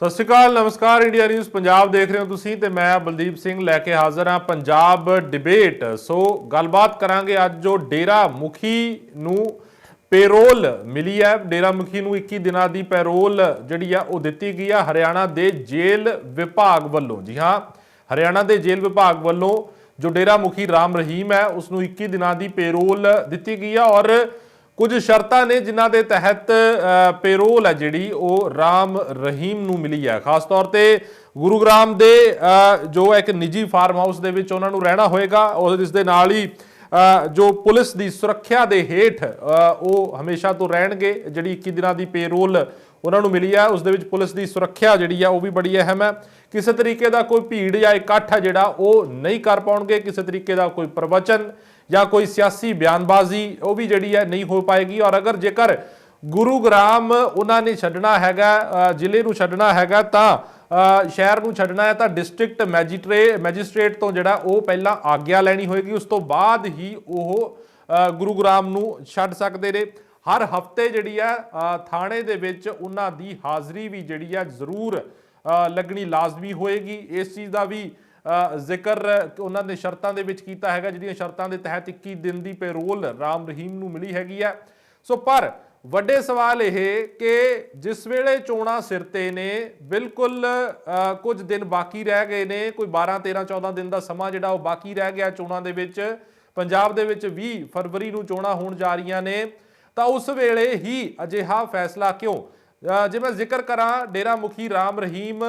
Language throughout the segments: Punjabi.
सत श्री अकाल नमस्कार इंडिया न्यूज़ पंजाब देख रहे हो तुसीं ते मैं बलदीप सिंह लैके हाज़र हाँ पंजाब डिबेट। सो गलबात करांगे अज जो डेरा मुखी नूं पेरोल मिली है। डेरा मुखी नूं 21 दिनां दी पैरोल जिहड़ी आ ओह दित्ती गई है हरियाणा दे जेल विभाग वल्लों। जी हाँ, हरियाणा दे जेल विभाग वल्लों जो डेरा मुखी राम रहीम है उसनूं 21 दिनां दी पेरोल दित्ती गई है और कुछ शर्तां ने जिन्हां दे तहत पेरोल है जिहड़ी ਉਹ ਰਾਮ ਰਹੀਮ ਨੂੰ ਮਿਲੀ ਹੈ। ਖਾਸ ਤੌਰ ਤੇ ਗੁਰੂਗ੍ਰਾਮ ਦੇ ਜੋ ਇੱਕ ਨਿੱਜੀ ਫਾਰਮ ਹਾਊਸ ਦੇ ਵਿੱਚ ਉਹਨਾਂ ਨੂੰ ਰਹਿਣਾ ਹੋਏਗਾ ਔਰ ਇਸ ਦੇ ਨਾਲ ਹੀ ਜੋ ਪੁਲਿਸ ਦੀ ਸੁਰੱਖਿਆ ਦੇ ਹੇਠ ਉਹ ਹਮੇਸ਼ਾ ਤੋਂ ਰਹਿਣਗੇ। ਜਿਹੜੀ 21 ਦਿਨਾਂ ਦੀ ਪੇਰੋਲ ਉਹਨਾਂ ਨੂੰ ਮਿਲੀ ਹੈ ਉਸ ਦੇ ਵਿੱਚ ਪੁਲਿਸ ਦੀ ਸੁਰੱਖਿਆ ਜਿਹੜੀ ਆ ਉਹ ਵੀ ਬੜੀ ਅਹਿਮ ਹੈ। ਕਿਸੇ ਤਰੀਕੇ ਦਾ ਕੋਈ ਭੀੜ ਜਾਂ ਇਕੱਠ ਹੈ ਜਿਹੜਾ ਉਹ ਨਹੀਂ ਕਰ ਪਾਉਣਗੇ। ਕਿਸੇ ਤਰੀਕੇ ਦਾ ਕੋਈ ਪ੍ਰਵਚਨ ਜਾਂ ਕੋਈ ਸਿਆਸੀ ਬਿਆਨਬਾਜ਼ੀ ਉਹ ਵੀ ਜਿਹੜੀ ਹੈ ਨਹੀਂ ਹੋ ਪਾਏਗੀ। ਔਰ ਅਗਰ ਜੇਕਰ ਗੁਰੂਗ੍ਰਾਮ ਉਹਨਾਂ ਨੇ ਛੱਡਣਾ ਹੈਗਾ, ਜ਼ਿਲ੍ਹੇ ਨੂੰ ਛੱਡਣਾ ਹੈਗਾ ਤਾਂ ਸ਼ਹਿਰ ਨੂੰ ਛੱਡਣਾ ਹੈ ਤਾਂ ਡਿਸਟ੍ਰਿਕਟ ਮੈਜਿਸਟ੍ਰੇਟ ਤੋਂ ਜਿਹੜਾ ਉਹ ਪਹਿਲਾਂ ਆਗਿਆ ਲੈਣੀ ਹੋਏਗੀ। ਉਸ ਤੋਂ ਬਾਅਦ ਹੀ ਉਹ ਗੁਰੂਗ੍ਰਾਮ ਨੂੰ ਛੱਡ ਸਕਦੇ ਨੇ। ਹਰ ਹਫਤੇ ਜਿਹੜੀ ਹੈ ਥਾਣੇ ਦੇ ਵਿੱਚ ਉਹਨਾਂ ਦੀ ਹਾਜ਼ਰੀ ਵੀ ਜਿਹੜੀ ਹੈ ਜ਼ਰੂਰ ਲੱਗਣੀ ਲਾਜ਼ਮੀ ਹੋਏਗੀ। ਇਸ ਚੀਜ਼ ਦਾ ਵੀ ਜ਼ਿਕਰ ਉਹਨਾਂ ਨੇ ਸ਼ਰਤਾਂ ਦੇ ਵਿੱਚ ਕੀਤਾ ਹੈਗਾ, ਜਿਹੜੀਆਂ ਸ਼ਰਤਾਂ ਦੇ ਤਹਿਤ 21 ਦਿਨ ਦੀ ਪੈਰੋਲ ਰਾਮ ਰਹੀਮ ਨੂੰ ਮਿਲੀ ਹੈਗੀ ਹੈ। ਸੋ ਪਰ ਵੱਡੇ ਸਵਾਲ ਇਹ ਕਿ ਜਿਸ ਵੇਲੇ ਚੋਣਾਂ ਸਿਰ ਤੇ ਨੇ, ਬਿਲਕੁਲ ਕੁਝ ਦਿਨ ਬਾਕੀ ਰਹਿ ਗਏ ਨੇ, ਕੋਈ 12 13 14 ਦਿਨ ਦਾ ਸਮਾਂ ਜਿਹੜਾ ਉਹ ਬਾਕੀ ਰਹਿ ਗਿਆ ਚੋਣਾਂ ਦੇ ਵਿੱਚ। ਪੰਜਾਬ ਦੇ ਵਿੱਚ 20 ਫਰਵਰੀ ਨੂੰ ਚੋਣਾਂ ਹੋਣ ਜਾ ਰਹੀਆਂ ਨੇ ਤਾਂ ਉਸ ਵੇਲੇ ਹੀ ਅਜਿਹਾ ਫੈਸਲਾ ਕਿਉਂ? ਜੇ ਮੈਂ ਜ਼ਿਕਰ ਕਰਾਂ ਡੇਰਾ ਮੁਖੀ ਰਾਮ ਰਹੀਮ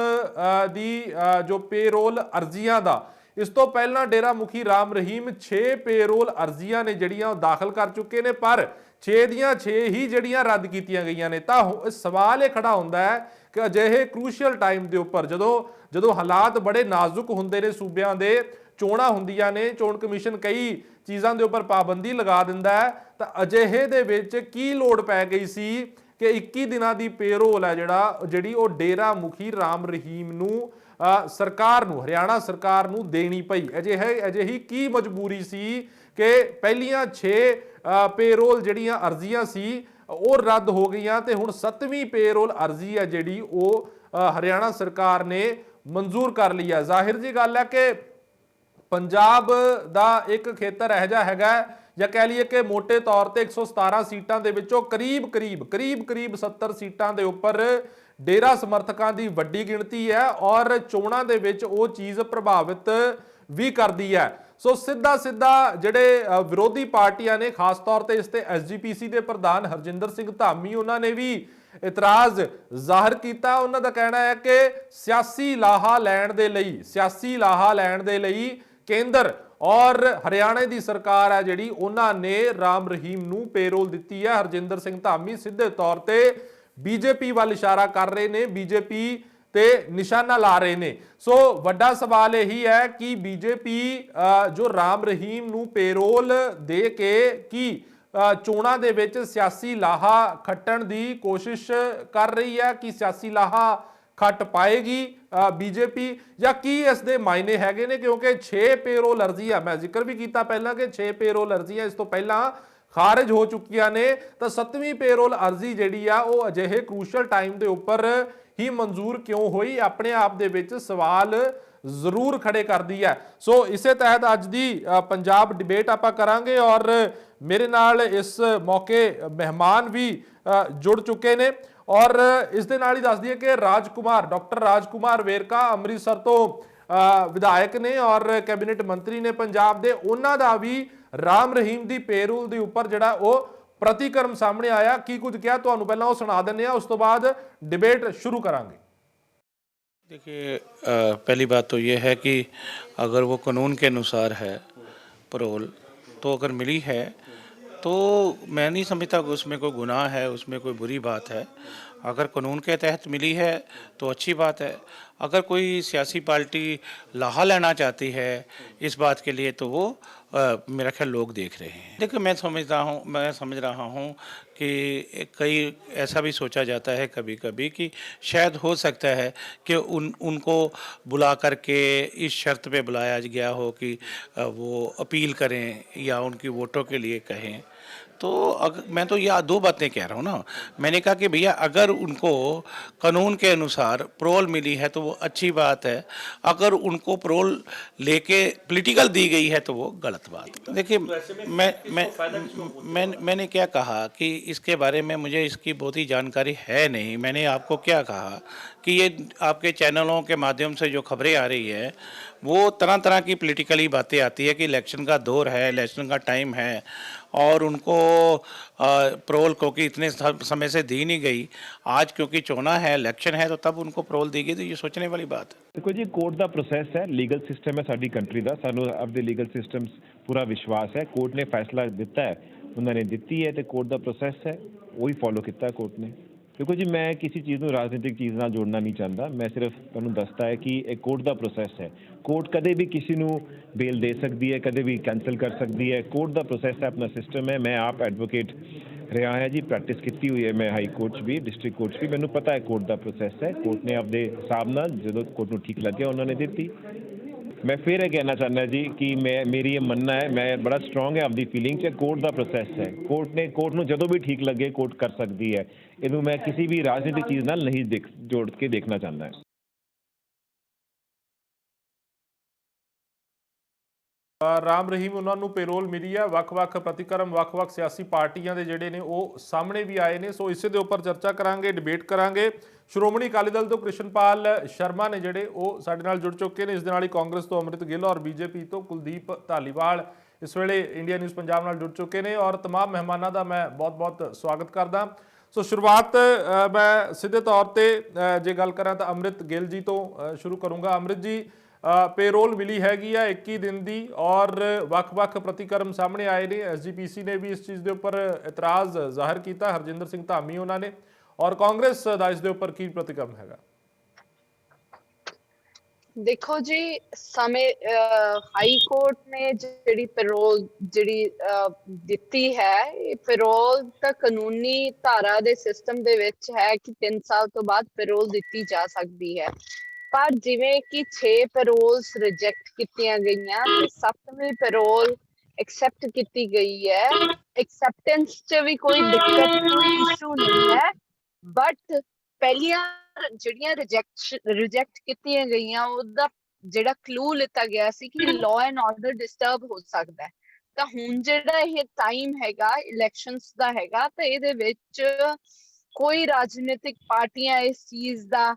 ਦੀ ਜੋ ਪੇਰੋਲ ਅਰਜ਼ੀਆਂ ਦਾ, ਇਸ ਤੋਂ ਪਹਿਲਾਂ ਡੇਰਾ ਮੁਖੀ ਰਾਮ ਰਹੀਮ 6 ਪੇਰੋਲ ਅਰਜ਼ੀਆਂ ਨੇ ਜਿਹੜੀਆਂ ਉਹ ਦਾਖਲ ਕਰ ਚੁੱਕੇ ਨੇ, ਪਰ 6 ਦੀਆਂ 6 ਹੀ ਜਿਹੜੀਆਂ ਰੱਦ ਕੀਤੀਆਂ ਗਈਆਂ ਨੇ। ਤਾਂ ਸਵਾਲ ਇਹ ਖੜਾ ਹੁੰਦਾ ਹੈ ਕਿ ਅਜਿਹੇ ਕ੍ਰੂਸ਼ੀਅਲ ਟਾਈਮ ਦੇ ਉੱਪਰ ਜਦੋਂ ਹਾਲਾਤ ਬੜੇ ਨਾਜ਼ੁਕ ਹੁੰਦੇ ਨੇ ਸੂਬਿਆਂ ਦੇ, ਚੋਣਾਂ ਹੁੰਦੀਆਂ ਨੇ, ਚੋਣ ਕਮਿਸ਼ਨ ਕਈ ਚੀਜ਼ਾਂ ਦੇ ਉੱਪਰ ਪਾਬੰਦੀ ਲਗਾ ਦਿੰਦਾ ਹੈ, ਤਾਂ ਅਜਿਹੇ ਦੇ ਵਿੱਚ ਕੀ ਲੋੜ ਪੈ ਗਈ ਸੀ ਕਿ 21 ਦਿਨਾਂ ਦੀ ਪੇਰੋਲ ਹੈ ਜਿਹੜੀ ਉਹ ਡੇਰਾ ਮੁਖੀ ਰਾਮ ਰਹੀਮ ਨੂੰ ਸਰਕਾਰ ਨੂੰ, ਹਰਿਆਣਾ ਸਰਕਾਰ ਨੂੰ ਦੇਣੀ ਪਈ? ਅਜਿਹੀ ਕੀ ਮਜਬੂਰੀ ਸੀ ਕਿ ਪਹਿਲੀਆਂ 6 ਪੇਰੋਲ ਜਿਹੜੀਆਂ ਅਰਜ਼ੀਆਂ ਸੀ ਉਹ ਰੱਦ ਹੋ ਗਈਆਂ ਤੇ ਹੁਣ 7ਵੀਂ ਪੇਰੋਲ ਅਰਜ਼ੀ ਹੈ ਜਿਹੜੀ ਉਹ ਹਰਿਆਣਾ ਸਰਕਾਰ ਨੇ ਮਨਜ਼ੂਰ ਕਰ ਲਈ ਹੈ। ਜ਼ਾਹਿਰ ਜੀ ਗੱਲ ਹੈ ਕਿ ਪੰਜਾਬ ਦਾ ਇੱਕ ਖੇਤਰ ਇਹੋ ਜਿਹਾ ਹੈਗਾ ਜਾਂ ਕਹਿ ਲਈਏ ਕਿ ਮੋਟੇ ਤੌਰ ਤੇ 117 ਸੀਟਾਂ ਦੇ ਵਿੱਚੋਂ ਕਰੀਬ 70 ਸੀਟਾਂ ਦੇ ਉੱਪਰ ਡੇਰਾ ਸਮਰਥਕਾਂ ਦੀ ਵੱਡੀ ਗਿਣਤੀ ਹੈ ਔਰ ਚੋਣਾਂ ਦੇ ਵਿੱਚ ਉਹ ਚੀਜ਼ ਪ੍ਰਭਾਵਿਤ ਵੀ ਕਰਦੀ ਹੈ। ਸੋ ਸਿੱਧਾ ਜਿਹੜੇ ਵਿਰੋਧੀ ਪਾਰਟੀਆਂ ਨੇ, ਖਾਸ ਤੌਰ ਤੇ ਇਸ ਤੇ ਐਸਜੀਪੀਸੀ ਦੇ ਪ੍ਰਧਾਨ ਹਰਜਿੰਦਰ ਸਿੰਘ ਧਾਮੀ, ਉਹਨਾਂ ਨੇ ਵੀ ਇਤਰਾਜ਼ ਜ਼ਾਹਰ ਕੀਤਾ। ਉਹਨਾਂ ਦਾ ਕਹਿਣਾ ਹੈ ਕਿ ਸਿਆਸੀ ਲਾਹਾ ਲੈਣ ਦੇ ਲਈ ਕੇਂਦਰ ਔਰ ਹਰਿਆਣੇ ਦੀ ਸਰਕਾਰ ਹੈ ਜਿਹੜੀ ਉਹਨਾਂ ਨੇ ਰਾਮ ਰਹੀਮ ਨੂੰ ਪੇਰੋਲ ਦਿੱਤੀ ਹੈ। ਹਰਜਿੰਦਰ ਸਿੰਘ ਧਾਮੀ ਸਿੱਧੇ ਤੌਰ ਤੇ ਬੀਜੇਪੀ ਵੱਲ ਇਸ਼ਾਰਾ ਕਰ ਰਹੇ ਨੇ, ਬੀਜੇਪੀ ਤੇ ਨਿਸ਼ਾਨਾ ਲਾ ਰਹੇ ਨੇ। ਸੋ ਵੱਡਾ ਸਵਾਲ ਇਹੀ ਹੈ ਕਿ ਬੀਜੇਪੀ ਜੋ ਰਾਮ ਰਹੀਮ ਨੂੰ ਪੇਰੋਲ ਦੇ ਕੇ ਕੀ ਚੋਣਾਂ ਦੇ ਵਿੱਚ ਸਿਆਸੀ ਲਾਹਾ ਖੱਟਣ ਦੀ ਕੋਸ਼ਿਸ਼ ਕਰ ਰਹੀ ਹੈ? ਕਿ ਸਿਆਸੀ ਲਾਹਾ ਖੱਟ ਪਾਏਗੀ ਬੀਜੇਪੀ ਜਾਂ ਕੀ ਇਸ ਦੇ ਮਾਇਨੇ ਹੈਗੇ ਨੇ? ਕਿਉਂਕਿ 6 ਪੇਰੋਲ ਅਰਜ਼ੀਆਂ, ਮੈਂ ਜ਼ਿਕਰ ਵੀ ਕੀਤਾ ਪਹਿਲਾਂ ਕਿ 6 ਪੇਰੋਲ ਅਰਜ਼ੀਆਂ ਇਸ ਤੋਂ ਪਹਿਲਾਂ ਖਾਰਜ ਹੋ ਚੁੱਕੀਆਂ ਨੇ, ਤਾਂ 7ਵੀਂ ਪੇਰੋਲ ਅਰਜ਼ੀ ਜਿਹੜੀ ਆ ਉਹ ਅਜਿਹੇ ਕ੍ਰੂਸ਼ੀਅਲ ਟਾਈਮ ਦੇ ਉੱਪਰ ਹੀ ਮਨਜ਼ੂਰ ਕਿਉਂ ਹੋਈ? ਆਪਣੇ ਆਪ ਦੇ ਵਿੱਚ ਸਵਾਲ ਜ਼ਰੂਰ ਖੜੇ ਕਰਦੀ ਹੈ। ਸੋ ਇਸੇ ਤਹਿਤ ਅੱਜ ਦੀ ਪੰਜਾਬ ਡਿਬੇਟ ਆਪਾਂ ਕਰਾਂਗੇ ਔਰ ਮੇਰੇ ਨਾਲ ਇਸ ਮੌਕੇ ਮਹਿਮਾਨ ਵੀ ਜੁੜ ਚੁੱਕੇ ਨੇ ਔਰ ਇਸ ਦੇ ਨਾਲ ਹੀ ਦੱਸ ਦਈਏ ਕਿ ਡਾਕਟਰ ਰਾਜਕੁਮਾਰ ਵੇਰਕਾ ਅੰਮ੍ਰਿਤਸਰ ਤੋਂ ਵਿਧਾਇਕ ਨੇ ਔਰ ਕੈਬਨਿਟ ਮੰਤਰੀ ਨੇ ਪੰਜਾਬ ਦੇ। ਉਹਨਾਂ ਦਾ ਵੀ ਰਾਮ ਰਹੀਮ ਦੀ ਪੇਰੋਲ ਦੇ ਉੱਪਰ ਜਿਹੜਾ ਉਹ प्रतिक्रम सामने आया। की कुछ क्या ਤੁਹਾਨੂੰ ਪਹਿਲਾਂ ਉਹ ਸੁਣਾ ਦਿੰਦੇ ਆ, ਉਸ ਤੋਂ ਬਾਅਦ डिबेट शुरू करांगे। देखिए, पहली बात तो ये है कि अगर वो कानून के अनुसार है पैरोल, तो अगर मिली है तो मैं नहीं समझता कि उसमें कोई गुनाह है, उसमें कोई बुरी बात है। अगर कानून के तहत मिली है तो अच्छी बात है। अगर कोई सियासी पार्टी लाहा लेना चाहती है इस बात के लिए तो वो मेरा ख्याल लोग देख रहे हैं। देखिए, मैं समझ रहा हूँ कि कई ऐसा भी सोचा जाता है कभी कभी कि शायद हो सकता है कि उनको बुला करके इस शर्त पे बुलाया गया हो कि वो अपील करें या उनकी वोटों के लिए कहें। तो मैं तो ये दो बातें कह रहा हूँ ना। मैंने कहा कि भैया अगर उनको कानून के अनुसार प्रोल मिली है तो वो अच्छी बात है, अगर उनको प्रोल लेके पॉलिटिकल दी गई है तो वो गलत बात है। देखिए मैंने क्या कहा कि इसके बारे में मुझे इसकी बहुत ही जानकारी है नहीं। मैंने आपको क्या कहा कि ये आपके चैनलों के माध्यम से जो खबरें आ रही है वो तरह तरह की पॉलिटिकली बातें आती है कि इलेक्शन का दौर है, इलेक्शन का टाइम है और उनको प्रोल क्योंकि इतने समय से दी नहीं गई, आज क्योंकि चुना है, इलेक्शन है, तो तब उनको प्रोल दी गई। तो ये सोचने वाली बात है। देखो जी, कोर्ट ਦਾ ਪ੍ਰੋਸੈਸ ਹੈ, ਲੀਗਲ ਸਿਸਟਮ ਹੈ ਸਾਡੀ ਕੰਟਰੀ ਦਾ, ਸਾਨੂੰ ਆਪਦੇ ਲੀਗਲ ਸਿਸਟਮ ਪੂਰਾ ਵਿਸ਼ਵਾਸ ਹੈ। ਕੋਰਟ ਨੇ ਫੈਸਲਾ ਦਿੱਤਾ ਹੈ, ਉਹਨਾਂ ਨੇ ਦਿੱਤੀ ਹੈ ਤੇ ਕੋਰਟ ਦਾ ਪ੍ਰੋਸੈਸ ਹੈ, ਉਹੀ ਫੋਲੋ ਕੀਤਾ ਕੋਰਟ ਨੇ। ਦੇਖੋ ਜੀ, ਮੈਂ ਕਿਸੇ ਚੀਜ਼ ਨੂੰ ਰਾਜਨੀਤਿਕ ਚੀਜ਼ ਨਾਲ ਜੋੜਨਾ ਨਹੀਂ ਚਾਹੁੰਦਾ। ਮੈਂ ਸਿਰਫ ਤੁਹਾਨੂੰ ਦੱਸਦਾ ਹੈ ਕਿ ਇਹ ਕੋਰਟ ਦਾ ਪ੍ਰੋਸੈਸ ਹੈ। ਕੋਰਟ ਕਦੇ ਵੀ ਕਿਸੇ ਨੂੰ ਬੇਲ ਦੇ ਸਕਦੀ ਹੈ, ਕਦੇ ਵੀ ਕੈਂਸਲ ਕਰ ਸਕਦੀ ਹੈ। ਕੋਰਟ ਦਾ ਪ੍ਰੋਸੈਸ ਹੈ, ਆਪਣਾ ਸਿਸਟਮ ਹੈ। ਮੈਂ ਆਪ ਐਡਵੋਕੇਟ ਰਿਹਾ ਹੈ ਜੀ, ਪ੍ਰੈਕਟਿਸ ਕੀਤੀ ਹੋਈ ਹੈ ਮੈਂ ਹਾਈ ਕੋਰਟ 'ਚ ਵੀ, ਡਿਸਟ੍ਰਿਕਟ ਕੋਰਟ 'ਚ ਵੀ। ਮੈਨੂੰ ਪਤਾ ਹੈ ਕੋਰਟ ਦਾ ਪ੍ਰੋਸੈਸ ਹੈ। ਕੋਰਟ ਨੇ ਆਪਦੇ ਹਿਸਾਬ ਨਾਲ ਜਦੋਂ ਕੋਰਟ ਨੂੰ ਠੀਕ ਲੱਗਿਆ ਉਹਨਾਂ ਨੇ ਦਿੱਤੀ। ਮੈਂ ਫਿਰ ਇਹ ਕਹਿਣਾ ਚਾਹੁੰਦਾ ਜੀ ਕਿ ਮੇਰੀ ਇਹ ਮੰਨਣਾ ਹੈ, ਮੈਂ ਬੜਾ ਸਟਰੋਂਗ ਹੈ ਆਪਦੀ ਫੀਲਿੰਗ 'ਚ, ਕੋਰਟ ਦਾ ਪ੍ਰੋਸੈਸ ਹੈ। ਕੋਰਟ ਨੂੰ ਜਦੋਂ ਵੀ ਠੀਕ ਲੱਗੇ ਕੋਰਟ ਕਰ ਸਕਦੀ ਹੈ। ਇਹਨੂੰ ਮੈਂ ਕਿਸੇ ਵੀ ਰਾਜਨੀਤਿਕ ਚੀਜ਼ ਨਾਲ ਨਹੀਂ ਜੋੜ ਕੇ ਦੇਖਣਾ ਚਾਹੁੰਦਾ। ਰਾਮ ਰਹੀਮ ਉਹਨਾਂ ਨੂੰ ਪੇਰੋਲ ਮਿਲੀ ਹੈ। ਵੱਖ-ਵੱਖ ਪ੍ਰਤੀਕਰਮ ਵੱਖ-ਵੱਖ ਸਿਆਸੀ ਪਾਰਟੀਆਂ ਦੇ ਜਿਹੜੇ ਨੇ ਉਹ ਸਾਹਮਣੇ ਵੀ ਆਏ ਨੇ। ਸੋ ਇਸੇ ਦੇ ਉੱਪਰ ਚਰਚਾ ਕਰਾਂਗੇ, ਡਿਬੇਟ ਕਰਾਂਗੇ। ਸ਼੍ਰੋਮਣੀ ਅਕਾਲੀ ਦਲ ਤੋਂ ਕ੍ਰਿਸ਼ਨਪਾਲ ਸ਼ਰਮਾ ਨੇ ਜਿਹੜੇ ਉਹ ਸਾਡੇ ਨਾਲ ਜੁੜ ਚੁੱਕੇ ਨੇ। ਇਸ ਦੇ ਨਾਲ ਹੀ ਕਾਂਗਰਸ ਤੋਂ ਅੰਮ੍ਰਿਤ ਗਿੱਲ ਔਰ ਬੀਜੇਪੀ ਤੋਂ ਕੁਲਦੀਪ ਧਾਲੀਵਾਲ ਇਸ ਵੇਲੇ ਇੰਡੀਆ ਨਿਊਜ਼ ਪੰਜਾਬ ਨਾਲ ਜੁੜ ਚੁੱਕੇ ਨੇ ਔਰ तमाम ਮਹਿਮਾਨਾਂ ਦਾ ਮੈਂ ਬਹੁਤ-ਬਹੁਤ ਸਵਾਗਤ ਕਰਦਾ। ਸੋ ਸ਼ੁਰੂਆਤ ਮੈਂ ਸਿੱਧੇ ਤੌਰ ਤੇ ਜੇ ਗੱਲ ਕਰਾਂ ਤਾਂ ਅੰਮ੍ਰਿਤ ਗਿੱਲ ਜੀ ਤੋਂ ਸ਼ੁਰੂ ਕਰੂੰਗਾ। ਅੰਮ੍ਰਿਤ ਜੀ, पेरोल मिली हैगी है 21 दिन की और ਵੱਖ-ਵੱਖ प्रतिक्रम सामने आए ने। SGPC ने भी इस चीज़ के उपर इतराज़ जाहिर किया, हरजिंदर सिंह धामी उन्होंने, और कांग्रेस का इस उपर की प्रतिक्रम हैगा? देखो जी, समय हाई कोर्ट ने जिहड़ी पेरोल जिहड़ी दित्ती है, पेरोल तो कानूनी धारा दे सिस्टम दे विच है कि 3 साल तो बाद पेरोल दित्ती जा सकती है। पर जिवें कि 6 पेरोल्स रिजेक्ट कीतियां गईयां ते 7वीं पेरोल एक्सेप्ट कीती गई है। एक्सेप्टेंस च भी कोई दिक्कत, कोई इशू नहीं है, बट पहलियां ਜਿਹੜੀਆਂ ਰਿਜੈਕਟ ਕੀਤੀਆਂ ਗਈਆਂ ਉਹਦਾ ਜਿਹੜਾ ਕਲੂ ਲਿੱਤਾ ਗਿਆ ਸੀ ਕਿ ਲਾਅ ਐਂਡ ਆਰਡਰ ਡਿਸਟਰਬ ਹੋ ਸਕਦਾ ਹੈ। ਤਾਂ ਹੁਣ ਜਿਹੜਾ ਇਹ ਟਾਈਮ ਹੈਗਾ ਇਲੈਕਸ਼ਨਸ ਦਾ ਹੈਗਾ, ਤਾਂ ਇਹਦੇ ਵਿੱਚ ਕੋਈ ਰਾਜਨੀਤਿਕ ਪਾਰਟੀਆਂ ਇਸ ਚੀਜ਼ ਦਾ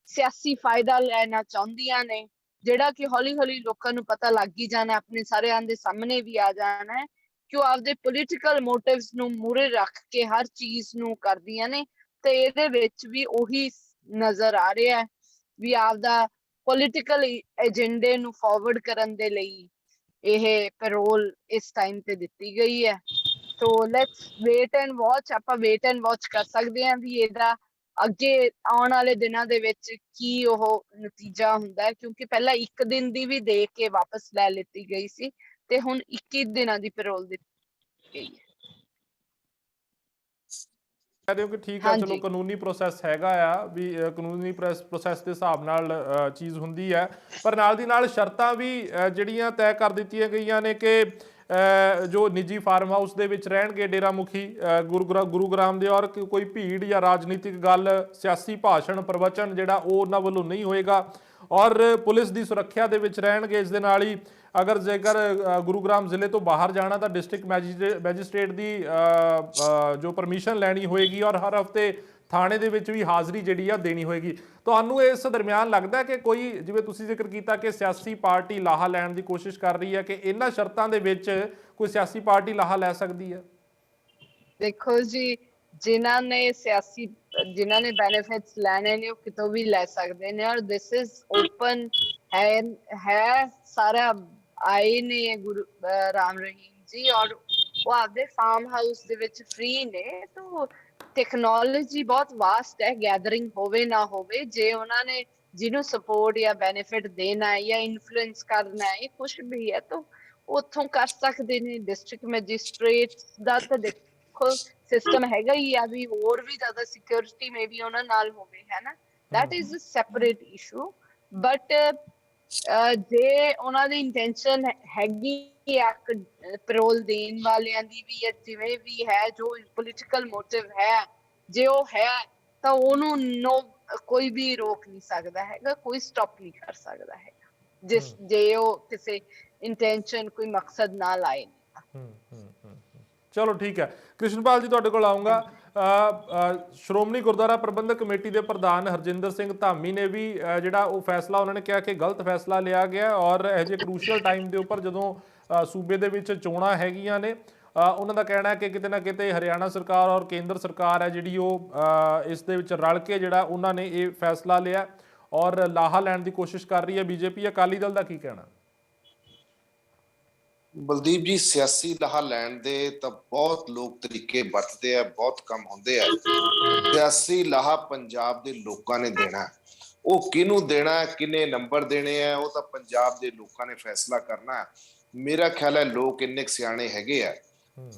ਸਿਆਸੀ ਫਾਇਦਾ ਲੈਣਾ ਚਾਹੁੰਦੀਆਂ ਨੇ, ਜਿਹੜਾ ਕਿ ਹੌਲੀ-ਹੌਲੀ ਲੋਕਾਂ ਨੂੰ ਪਤਾ ਲੱਗ ਹੀ ਜਾਣਾ, ਆਪਣੇ ਸਾਰਿਆਂ ਦੇ ਸਾਹਮਣੇ ਵੀ ਆ ਜਾਣਾ ਹੈ ਕਿ ਉਹ ਆਪਦੇ ਪੋਲੀਟੀਕਲ ਮੋਟਿਵਸ ਨੂੰ ਮੂਹਰੇ ਰੱਖ ਕੇ ਹਰ ਚੀਜ਼ ਨੂੰ ਕਰਦੀਆਂ ਨੇ। ਤੇ ਇਹਦੇ ਵਿੱਚ ਵੀ ਉਹੀ ਨਜ਼ਰ ਆ ਰਿਹਾ ਹੈ ਵੀ ਆਪਦਾ ਪੋਲੀਟੀਕਲ ਏਜੰਡੇ ਨੂੰ ਫਾਰਵਰਡ ਕਰਨ ਦੇ ਲਈ ਇਹ ਪੈਰੋਲ ਇਸ ਟਾਈਮ ਤੇ ਦਿੱਤੀ ਗਈ ਹੈ। So let's wait and watch. ਆਪਾਂ ਵੇਟ ਐਂਡ ਵਾਚ ਕਰ ਸਕਦੇ ਹਾਂ ਵੀ ਇਹਦਾ ਅੱਗੇ ਆਉਣ ਵਾਲੇ ਦਿਨਾਂ ਦੇ ਵਿੱਚ ਕੀ ਉਹ ਨਤੀਜਾ ਹੁੰਦਾ ਹੈ, ਕਿਉਂਕਿ ਪਹਿਲਾਂ 1 ਦਿਨ ਦੀ ਵੀ ਦੇ ਕੇ ਵਾਪਸ ਲੈ ਲਿੱਤੀ ਗਈ ਸੀ ਤੇ ਹੁਣ 21 ਦਿਨਾਂ ਦੀ ਪੈਰੋਲ ਦਿੱਤੀ ਗਈ ਹੈ। कहते हो कि ठीक है, चलो कानूनी प्रोसैस हैगा आ भी, कानूनी प्रोसैस के हिसाब नाल चीज़ हुंदी है, पर नाल दी नाल शर्तां भी जिहड़ियां तय कर दित्तियां गईयां ने कि जो निजी फार्म हाउस दे विच रहणगे डेरा मुखी गुरुग्राम दे, और कोई भीड़ या राजनीतिक गल, सियासी भाषण, प्रवचन जिहड़ा ओह उन्हां वल्लों नहीं होएगा, और पुलिस की सुरक्षा दे विच रहणगे। इस दे नाल ही अगर जेकर गुरुग्राम जिले तो बाहर जाना तो डिस्ट्रिक्ट मैजिस्ट्रेट की जो परमिशन लैनी होएगी, और हर हफ्ते थाने दे विच भी हाज़री जिहड़ी आ देनी होएगी। तुहानूं इस दरम्यान लगता है कि कोई, जिवें तुसीं जिक्र किया कि सियासी पार्टी लाहा लैण की कोशिश कर रही है, कि इन्हां शर्तां दे विच कोई सियासी पार्टी लाहा लै सकदी है? देखो जी, जिन्हां ने सियासी जिन्हां ने बेनिफिट्स लैने ने वो कितों भी लै सकदे ने, और दिस इज ओपन है सारा आए ने गुरु राम रहीम जी, और वो आपदे फार्म हाउस दे विच फ्री ने। तो टेक्नोलॉजी बहुत वास्ट है, गैदरिंग होवे ना होवे, जे उन्होंने जिन्हों सपोर्ट या बेनिफिट देना है या इन्फ्लुएंस करना है, कुछ भी है तो उथों कर सकते ने। डिस्ट्रिक्ट मैजिस्ट्रेट दा तो देखो सिस्टम हैगा ही आ भी होर भी ज्यादा सिक्योरिटी में भी उन्हां नाल होवे, है ना, that is a separate issue. But ਜੇ ਉਹਨਾਂ ਦੀ ਇੰਟੈਂਸ਼ਨ ਹੈਗੀ ਆ ਪੈਰੋਲ ਦੇਣ ਵਾਲਿਆਂ ਦੀ ਵੀ ਜਾਂ ਜਿਵੇਂ ਵੀ ਹੈ, ਜੋ ਪੋਲੀਟੀਕਲ ਮੋਟਿਵ ਹੈ, ਜੇ ਉਹ ਹੈ ਤਾਂ ਉਹਨੂੰ ਕੋਈ ਵੀ ਰੋਕ ਨਹੀਂ ਸਕਦਾ ਹੈਗਾ, ਕੋਈ ਸਟਾਪ ਨਹੀਂ ਕਰ ਸਕਦਾ ਹੈਗਾ, ਜੇ ਉਹ ਕਿਸੇ ਇੰਟੈਂਸ਼ਨ ਕੋਈ ਮਕਸਦ ਨਾਲ ਆਏ। ਚਲੋ ਠੀਕ ਹੈ। ਕ੍ਰਿਸ਼ਨਪਾਲ ਜੀ ਤੁਹਾਡੇ ਕੋਲ ਆਉਂਗਾ। ਸ਼੍ਰੋਮਣੀ ਗੁਰਦੁਆਰਾ ਪ੍ਰਬੰਧਕ ਕਮੇਟੀ ਦੇ ਪ੍ਰਧਾਨ ਹਰਜਿੰਦਰ ਸਿੰਘ ਧਾਮੀ ਨੇ ਵੀ ਜਿਹੜਾ ਉਹ ਫੈਸਲਾ, ਉਹਨਾਂ ਨੇ ਕਿਹਾ ਕਿ ਗਲਤ ਫੈਸਲਾ ਲਿਆ ਗਿਆ ਔਰ ਇਹ ਜਿਹੇ ਕਰੂਸ਼ੀਅਲ ਟਾਈਮ ਦੇ ਉੱਪਰ ਜਦੋਂ ਸੂਬੇ ਦੇ ਵਿੱਚ ਚੋਣਾਂ ਹੈਗੀਆਂ ਨੇ, ਉਹਨਾਂ ਦਾ ਕਹਿਣਾ ਹੈ ਕਿ ਕਿਤੇ ਨਾ ਕਿਤੇ ਹਰਿਆਣਾ ਸਰਕਾਰ ਔਰ ਕੇਂਦਰ ਸਰਕਾਰ ਹੈ ਜਿਹੜੀ ਉਹ ਇਸ ਦੇ ਵਿੱਚ ਰਲ ਕੇ ਜਿਹੜਾ ਉਹਨਾਂ ਨੇ ਇਹ ਫੈਸਲਾ ਲਿਆ ਔਰ ਲਾਹਾ ਲੈਣ ਦੀ ਕੋਸ਼ਿਸ਼ ਕਰ ਰਹੀ ਹੈ ਬੀਜੇਪੀ। ਅਕਾਲੀ ਦਲ ਦਾ ਕੀ ਕਹਿਣਾ? ਬਲਦੀਪ ਜੀ, ਸਿਆਸੀ ਲਾਹਾ ਲੈਣ ਦੇ ਤਾਂ ਬਹੁਤ ਲੋਕ ਤਰੀਕੇ ਵਰਤਦੇ ਆ, ਬਹੁਤ ਕੰਮ ਹੁੰਦੇ ਆ। ਸਿਆਸੀ ਲਾਹਾ ਪੰਜਾਬ ਦੇ ਲੋਕਾਂ ਨੇ ਦੇਣਾ, ਉਹ ਕਿਹਨੂੰ ਦੇਣਾ, ਕਿੰਨੇ ਨੰਬਰ ਦੇਣੇ ਆ, ਉਹ ਤਾਂ ਪੰਜਾਬ ਦੇ ਲੋਕਾਂ ਨੇ ਫੈਸਲਾ ਕਰਨਾ। ਮੇਰਾ ਖਿਆਲ ਹੈ ਲੋਕ ਇੰਨੇ ਸਿਆਣੇ ਹੈਗੇ ਆ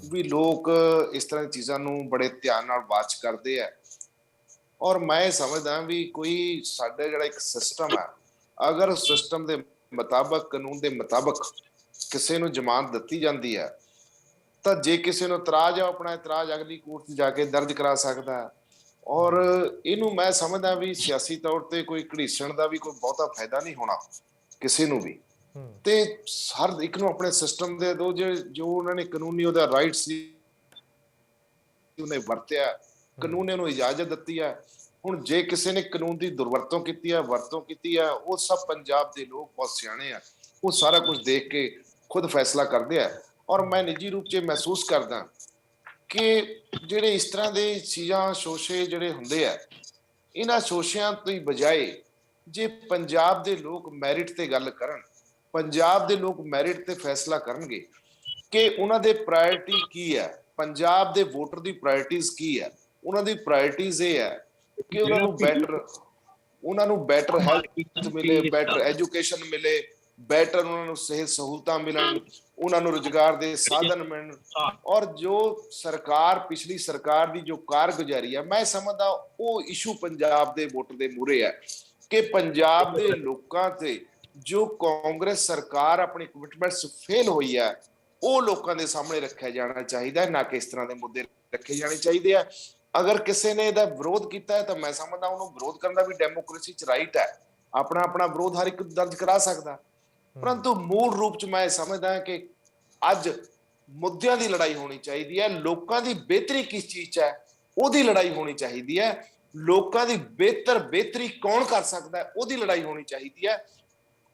ਵੀ ਲੋਕ ਇਸ ਤਰ੍ਹਾਂ ਦੀ ਚੀਜ਼ਾਂ ਨੂੰ ਬੜੇ ਧਿਆਨ ਨਾਲ ਵਾਚ ਕਰਦੇ ਆ। ਔਰ ਮੈਂ ਸਮਝਦਾ ਵੀ ਕੋਈ ਸਾਡੇ ਜਿਹੜਾ ਇੱਕ ਸਿਸਟਮ ਹੈ, ਅਗਰ ਸਿਸਟਮ ਦੇ ਮੁਤਾਬਕ, ਕਾਨੂੰਨ ਦੇ ਮੁਤਾਬਕ ਕਿਸੇ ਨੂੰ ਜ਼ਮਾਨਤ ਦਿੱਤੀ ਜਾਂਦੀ ਹੈ ਤਾਂ ਜੇ ਕਿਸੇ ਨੂੰ ਇਤਰਾਜ਼ ਆ, ਆਪਣਾ ਇਤਰਾਜ਼ ਅਗਲੀ ਕੋਰਟ 'ਚ ਜਾ ਕੇ ਦਰਜ ਕਰਾ ਸਕਦਾ ਹੈ। ਔਰ ਇਹਨੂੰ ਮੈਂ ਸਮਝਦਾ ਵੀ ਸਿਆਸੀ ਤੌਰ ਤੇ ਕੋਈ ਘੜੀਸਣ ਦਾ ਵੀ ਕੋਈ ਬਹੁਤਾ ਫਾਇਦਾ ਨਹੀਂ ਹੋਣਾ ਕਿਸੇ ਨੂੰ ਵੀ, ਤੇ ਹਰ ਇੱਕ ਨੂੰ ਆਪਣੇ ਸਿਸਟਮ ਦੇ ਦੋ ਜੋ ਉਹਨਾਂ ਨੇ ਕਾਨੂੰਨੀ ਉਹਦਾ ਰਾਈਟ ਸੀ ਉਹਨੇ ਵਰਤਿਆ, ਕਾਨੂੰਨ ਨੇ ਉਹਨੂੰ ਇਜਾਜ਼ਤ ਦਿੱਤੀ ਹੈ। ਹੁਣ ਜੇ ਕਿਸੇ ਨੇ ਕਾਨੂੰਨ ਦੀ ਦੁਰਵਰਤੋਂ ਕੀਤੀ ਹੈ, ਵਰਤੋਂ ਕੀਤੀ ਹੈ, ਉਹ ਸਭ ਪੰਜਾਬ ਦੇ ਲੋਕ ਬਹੁਤ ਸਿਆਣੇ ਆ, ਉਹ ਸਾਰਾ ਕੁਝ ਦੇਖ ਕੇ ਖੁਦ ਫੈਸਲਾ ਕਰਦੇ ਆ। ਔਰ ਮੈਂ ਨਿੱਜੀ ਰੂਪ 'ਚ ਮਹਿਸੂਸ ਕਰਦਾ ਕਿ ਜਿਹੜੇ ਇਸ ਤਰ੍ਹਾਂ ਦੇ ਚੀਜ਼ਾਂ ਸ਼ੋਸ਼ੇ ਜਿਹੜੇ ਹੁੰਦੇ ਆ, ਇਹਨਾਂ ਸ਼ੋਸ਼ਿਆਂ ਤੋਂ ਬਜਾਏ ਜੇ ਪੰਜਾਬ ਦੇ ਲੋਕ ਮੈਰਿਟ ਤੇ ਗੱਲ ਕਰਨ, ਪੰਜਾਬ ਦੇ ਲੋਕ ਮੈਰਿਟ ਤੇ ਫੈਸਲਾ ਕਰਨਗੇ ਕਿ ਉਹਨਾਂ ਦੇ ਪ੍ਰਾਇੋਰਟੀ ਕੀ ਹੈ, ਪੰਜਾਬ ਦੇ ਵੋਟਰ ਦੀ ਪ੍ਰਾਇੋਰਟੀਜ਼ ਕੀ ਹੈ, ਉਹਨਾਂ ਦੀ ਪ੍ਰਾਇੋਰਟੀਜ਼ ਇਹ ਹੈ ਕਿ ਉਹਨਾਂ ਨੂੰ ਬੈਟਰ ਹੈਲਥ ਮਿਲੇ, ਬੈਟਰ ਐਜੂਕੇਸ਼ਨ ਮਿਲੇ, ਬੈਟਰ ਉਹਨਾਂ ਨੂੰ ਸਿਹਤ ਸਹੂਲਤਾਂ ਮਿਲਣ, ਉਹਨਾਂ ਨੂੰ ਰੁਜ਼ਗਾਰ ਦੇ ਸਾਧਨ ਮਿਲਣ। ਔਰ ਜੋ ਸਰਕਾਰ, ਪਿਛਲੀ ਸਰਕਾਰ ਦੀ ਜੋ ਕਾਰਗੁਜ਼ਾਰੀ ਹੈ, ਮੈਂ ਸਮਝਦਾ ਉਹ ਇਸ਼ੂ ਪੰਜਾਬ ਦੇ ਵੋਟਰ ਦੇ ਮੂਹਰੇ ਹੈ ਕਿ ਪੰਜਾਬ ਦੇ ਲੋਕਾਂ ਤੇ ਜੋ ਕਾਂਗਰਸ ਸਰਕਾਰ ਆਪਣੀ ਕਮਿਟਮੈਂਟਸ ਫੇਲ ਹੋਈ ਹੈ, ਉਹ ਲੋਕਾਂ ਦੇ ਸਾਹਮਣੇ ਰੱਖਿਆ ਜਾਣਾ ਚਾਹੀਦਾ ਹੈ, ਨਾ ਕਿ ਇਸ ਤਰ੍ਹਾਂ ਦੇ ਮੁੱਦੇ ਰੱਖੇ ਜਾਣੇ ਚਾਹੀਦੇ ਆ। ਅਗਰ ਕਿਸੇ ਨੇ ਇਹਦਾ ਵਿਰੋਧ ਕੀਤਾ ਹੈ ਤਾਂ ਮੈਂ ਸਮਝਦਾ ਉਹਨੂੰ ਵਿਰੋਧ ਕਰਨ ਦਾ ਵੀ ਡੈਮੋਕ੍ਰੇਸੀ 'ਚ ਰਾਈਟ ਹੈ, ਆਪਣਾ ਵਿਰੋਧ ਹਰ ਇੱਕ ਦਰਜ ਕਰਾ ਸਕਦਾ। ਪਰੰਤੂ ਮੂਲ ਰੂਪ 'ਚ ਮੈਂ ਸਮਝਦਾ ਕਿ ਅੱਜ ਮੁੱਦਿਆਂ ਦੀ ਲੜਾਈ ਹੋਣੀ ਚਾਹੀਦੀ ਹੈ, ਲੋਕਾਂ ਦੀ ਬਿਹਤਰੀ ਕਿਸ ਚੀਜ਼ 'ਚ ਹੈ ਉਹਦੀ ਲੜਾਈ ਹੋਣੀ ਚਾਹੀਦੀ ਹੈ, ਲੋਕਾਂ ਦੀ ਬਿਹਤਰੀ ਕੌਣ ਕਰ ਸਕਦਾ ਹੈ ਉਹਦੀ ਲੜਾਈ ਹੋਣੀ ਚਾਹੀਦੀ ਹੈ।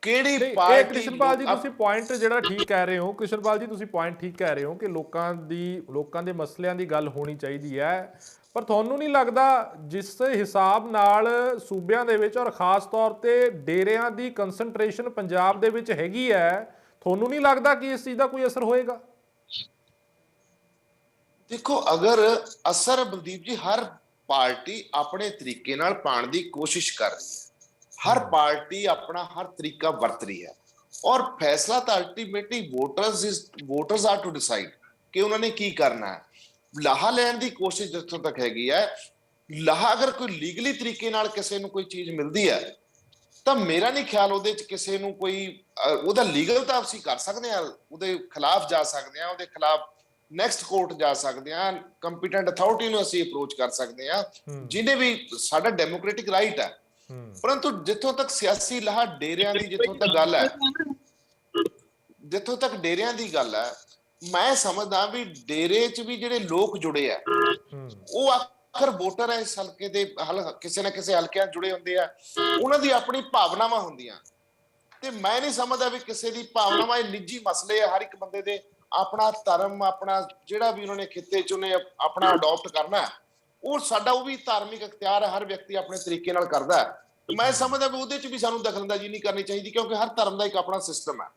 ਕਿਹੜੀ ਪਾਰਟੀ? ਕ੍ਰਿਸ਼ਨਪਾਲ ਜੀ ਤੁਸੀਂ ਪੁਆਇੰਟ ਜਿਹੜਾ ਠੀਕ ਕਹਿ ਰਹੇ ਹੋ, ਕ੍ਰਿਸ਼ਨਪਾਲ ਜੀ ਤੁਸੀਂ ਪੁਆਇੰਟ ਠੀਕ ਕਹਿ ਰਹੇ ਹੋ ਕਿ ਲੋਕਾਂ ਦੇ ਮਸਲਿਆਂ ਦੀ ਗੱਲ ਹੋਣੀ ਚਾਹੀਦੀ ਹੈ, ਪਰ ਤੁਹਾਨੂੰ ਨਹੀਂ ਲੱਗਦਾ ਜਿਸ ਹਿਸਾਬ ਨਾਲ ਸੂਬਿਆਂ ਦੇ ਵਿੱਚ ਔਰ ਖਾਸ ਤੌਰ ਤੇ ਡੇਰਿਆਂ ਦੀ ਕੰਸੈਂਟਰੇਸ਼ਨ ਪੰਜਾਬ ਦੇ ਵਿੱਚ ਹੈਗੀ ਹੈ, ਤੁਹਾਨੂੰ ਨਹੀਂ ਲੱਗਦਾ ਕਿ ਇਸ ਚੀਜ਼ ਦਾ ਕੋਈ ਅਸਰ ਹੋਏਗਾ? ਦੇਖੋ, ਅਗਰ ਅਸਰ ਬਲਦੀਪ ਜੀ, ਹਰ ਪਾਰਟੀ ਆਪਣੇ ਤਰੀਕੇ ਨਾਲ ਪਾਉਣ ਦੀ ਕੋਸ਼ਿਸ਼ ਕਰ ਰਹੀ ਹੈ, ਹਰ ਪਾਰਟੀ ਆਪਣਾ ਹਰ ਤਰੀਕਾ ਵਰਤ ਰਹੀ ਹੈ, ਔਰ ਫੈਸਲਾ ਤਾਂ ultimately voters are to decide ਕਿ ਉਹਨਾਂ ਨੇ ਕੀ ਕਰਨਾ ਹੈ। ਲਾਹਾ ਲੈਣ ਦੀ ਕੋਸ਼ਿਸ਼ ਜਿੱਥੋਂ ਤੱਕ ਹੈਗੀ ਹੈ, ਲਾਹਾ ਅਗਰ ਕੋਈ ਲੀਗਲੀ ਤਰੀਕੇ ਨਾਲ ਕਿਸੇ ਨੂੰ ਕੋਈ ਚੀਜ਼ ਮਿਲਦੀ ਹੈ ਤਾਂ ਮੇਰਾ ਨਹੀਂ ਖਿਆਲ ਉਹਦੇ 'ਚ ਕਿਸੇ ਨੂੰ ਕੋਈ ਉਹਦਾ ਲੀਗਲ ਤਾਂ ਅਸੀਂ ਕਰ ਸਕਦੇ ਹਾਂ, ਉਹਦੇ ਖਿਲਾਫ ਜਾ ਸਕਦੇ ਹਾਂ, ਉਹਦੇ ਖਿਲਾਫ ਨੈਕਸਟ ਕੋਰਟ ਜਾ ਸਕਦੇ ਹਾਂ, ਕੰਪੀਟੈਂਟ ਅਥਾਰਟੀ ਨੂੰ ਅਸੀਂ ਅਪਰੋਚ ਕਰ ਸਕਦੇ ਹਾਂ, ਜਿਹਨੇ ਵੀ ਸਾਡਾ ਡੈਮੋਕ੍ਰੈਟਿਕ ਰਾਈਟ ਹੈ। ਪਰੰਤੂ ਜਿੱਥੋਂ ਤੱਕ ਸਿਆਸੀ ਲਾਹਾ ਡੇਰਿਆਂ ਦੀ ਜਿੱਥੋਂ ਤੱਕ ਡੇਰਿਆਂ ਦੀ ਗੱਲ ਹੈ, ਮੈਂ ਸਮਝਦਾ ਵੀ ਡੇਰੇ 'ਚ ਵੀ ਜਿਹੜੇ ਲੋਕ ਜੁੜੇ ਆ ਉਹ ਆਖਰ ਵੋਟਰ ਹੈ, ਇਸ ਹਲਕੇ ਦੇ ਕਿਸੇ ਨਾ ਕਿਸੇ ਹਲਕਿਆਂ ਜੁੜੇ ਹੁੰਦੇ ਆ, ਉਹਨਾਂ ਦੀ ਆਪਣੀ ਭਾਵਨਾਵਾਂ ਹੁੰਦੀਆਂ, ਤੇ ਮੈਂ ਨਹੀਂ ਸਮਝਦਾ ਵੀ ਕਿਸੇ ਦੀ ਭਾਵਨਾਵਾਂ, ਇਹ ਨਿੱਜੀ ਮਸਲੇ ਆ, ਹਰ ਇੱਕ ਬੰਦੇ ਦੇ ਆਪਣਾ ਧਰਮ, ਆਪਣਾ ਜਿਹੜਾ ਵੀ ਉਹਨਾਂ ਨੇ ਖਿੱਤੇ 'ਚ ਉਹਨੇ ਆਪਣਾ ਅਡਾਪਟ ਕਰਨਾ, ਉਹ ਸਾਡਾ ਉਹ ਵੀ ਧਾਰਮਿਕ ਅਖਤਿਆਰ ਹੈ, ਹਰ ਵਿਅਕਤੀ ਆਪਣੇ ਤਰੀਕੇ ਨਾਲ ਕਰਦਾ ਹੈ। ਮੈਂ ਸਮਝਦਾ ਵੀ ਉਹਦੇ 'ਚ ਵੀ ਸਾਨੂੰ ਦਖਲਅੰਦਾਜ਼ੀ ਨਹੀਂ ਕਰਨੀ ਚਾਹੀਦੀ, ਕਿਉਂਕਿ ਹਰ ਧਰਮ ਦਾ ਇੱਕ ਆਪਣਾ ਸਿਸਟਮ ਹੈ,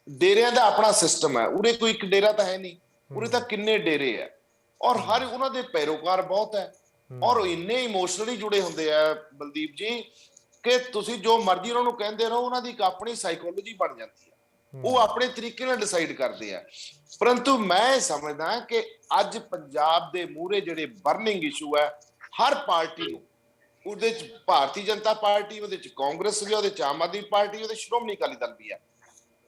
ਡੇਰਿਆਂ ਦਾ ਆਪਣਾ ਸਿਸਟਮ ਹੈ। ਉਰੇ ਕੋਈ ਇੱਕ ਡੇਰਾ ਤਾਂ ਹੈ ਨਹੀਂ, ਉਰੇ ਤਾਂ ਕਿੰਨੇ ਡੇਰੇ ਹੈ, ਔਰ ਹਰ ਉਹਨਾਂ ਦੇ ਪੈਰੋਕਾਰ ਬਹੁਤ ਹੈ, ਔਰ ਇੰਨੇ ਇਮੋਸ਼ਨਲੀ ਜੁੜੇ ਹੁੰਦੇ ਆ ਬਲਦੀਪ ਜੀ ਕਿ ਤੁਸੀਂ ਜੋ ਮਰਜ਼ੀ ਉਹਨਾਂ ਨੂੰ ਕਹਿੰਦੇ ਰਹੋ, ਉਹਨਾਂ ਦੀ ਇੱਕ ਆਪਣੀ ਸਾਈਕੋਲੋਜੀ ਬਣ ਜਾਂਦੀ ਹੈ, ਉਹ ਆਪਣੇ ਤਰੀਕੇ ਨਾਲ ਡਿਸਾਈਡ ਕਰਦੇ ਆ। ਪਰੰਤੂ ਮੈਂ ਸਮਝਦਾ ਕਿ ਅੱਜ ਪੰਜਾਬ ਦੇ ਮੂਹਰੇ ਜਿਹੜੇ ਬਰਨਿੰਗ ਇਸ਼ੂ ਹੈ, ਹਰ ਪਾਰਟੀ ਨੂੰ ਉਹਦੇ ਚ ਭਾਰਤੀ ਜਨਤਾ ਪਾਰਟੀ, ਉਹਦੇ ਚ ਕਾਂਗਰਸ ਵੀ, ਉਹਦੇ ਚ ਆਮ ਆਦਮੀ ਪਾਰਟੀ, ਉਹਦੇ ਸ਼੍ਰੋਮਣੀ ਅਕਾਲੀ ਦਲ ਵੀ ਹੈ।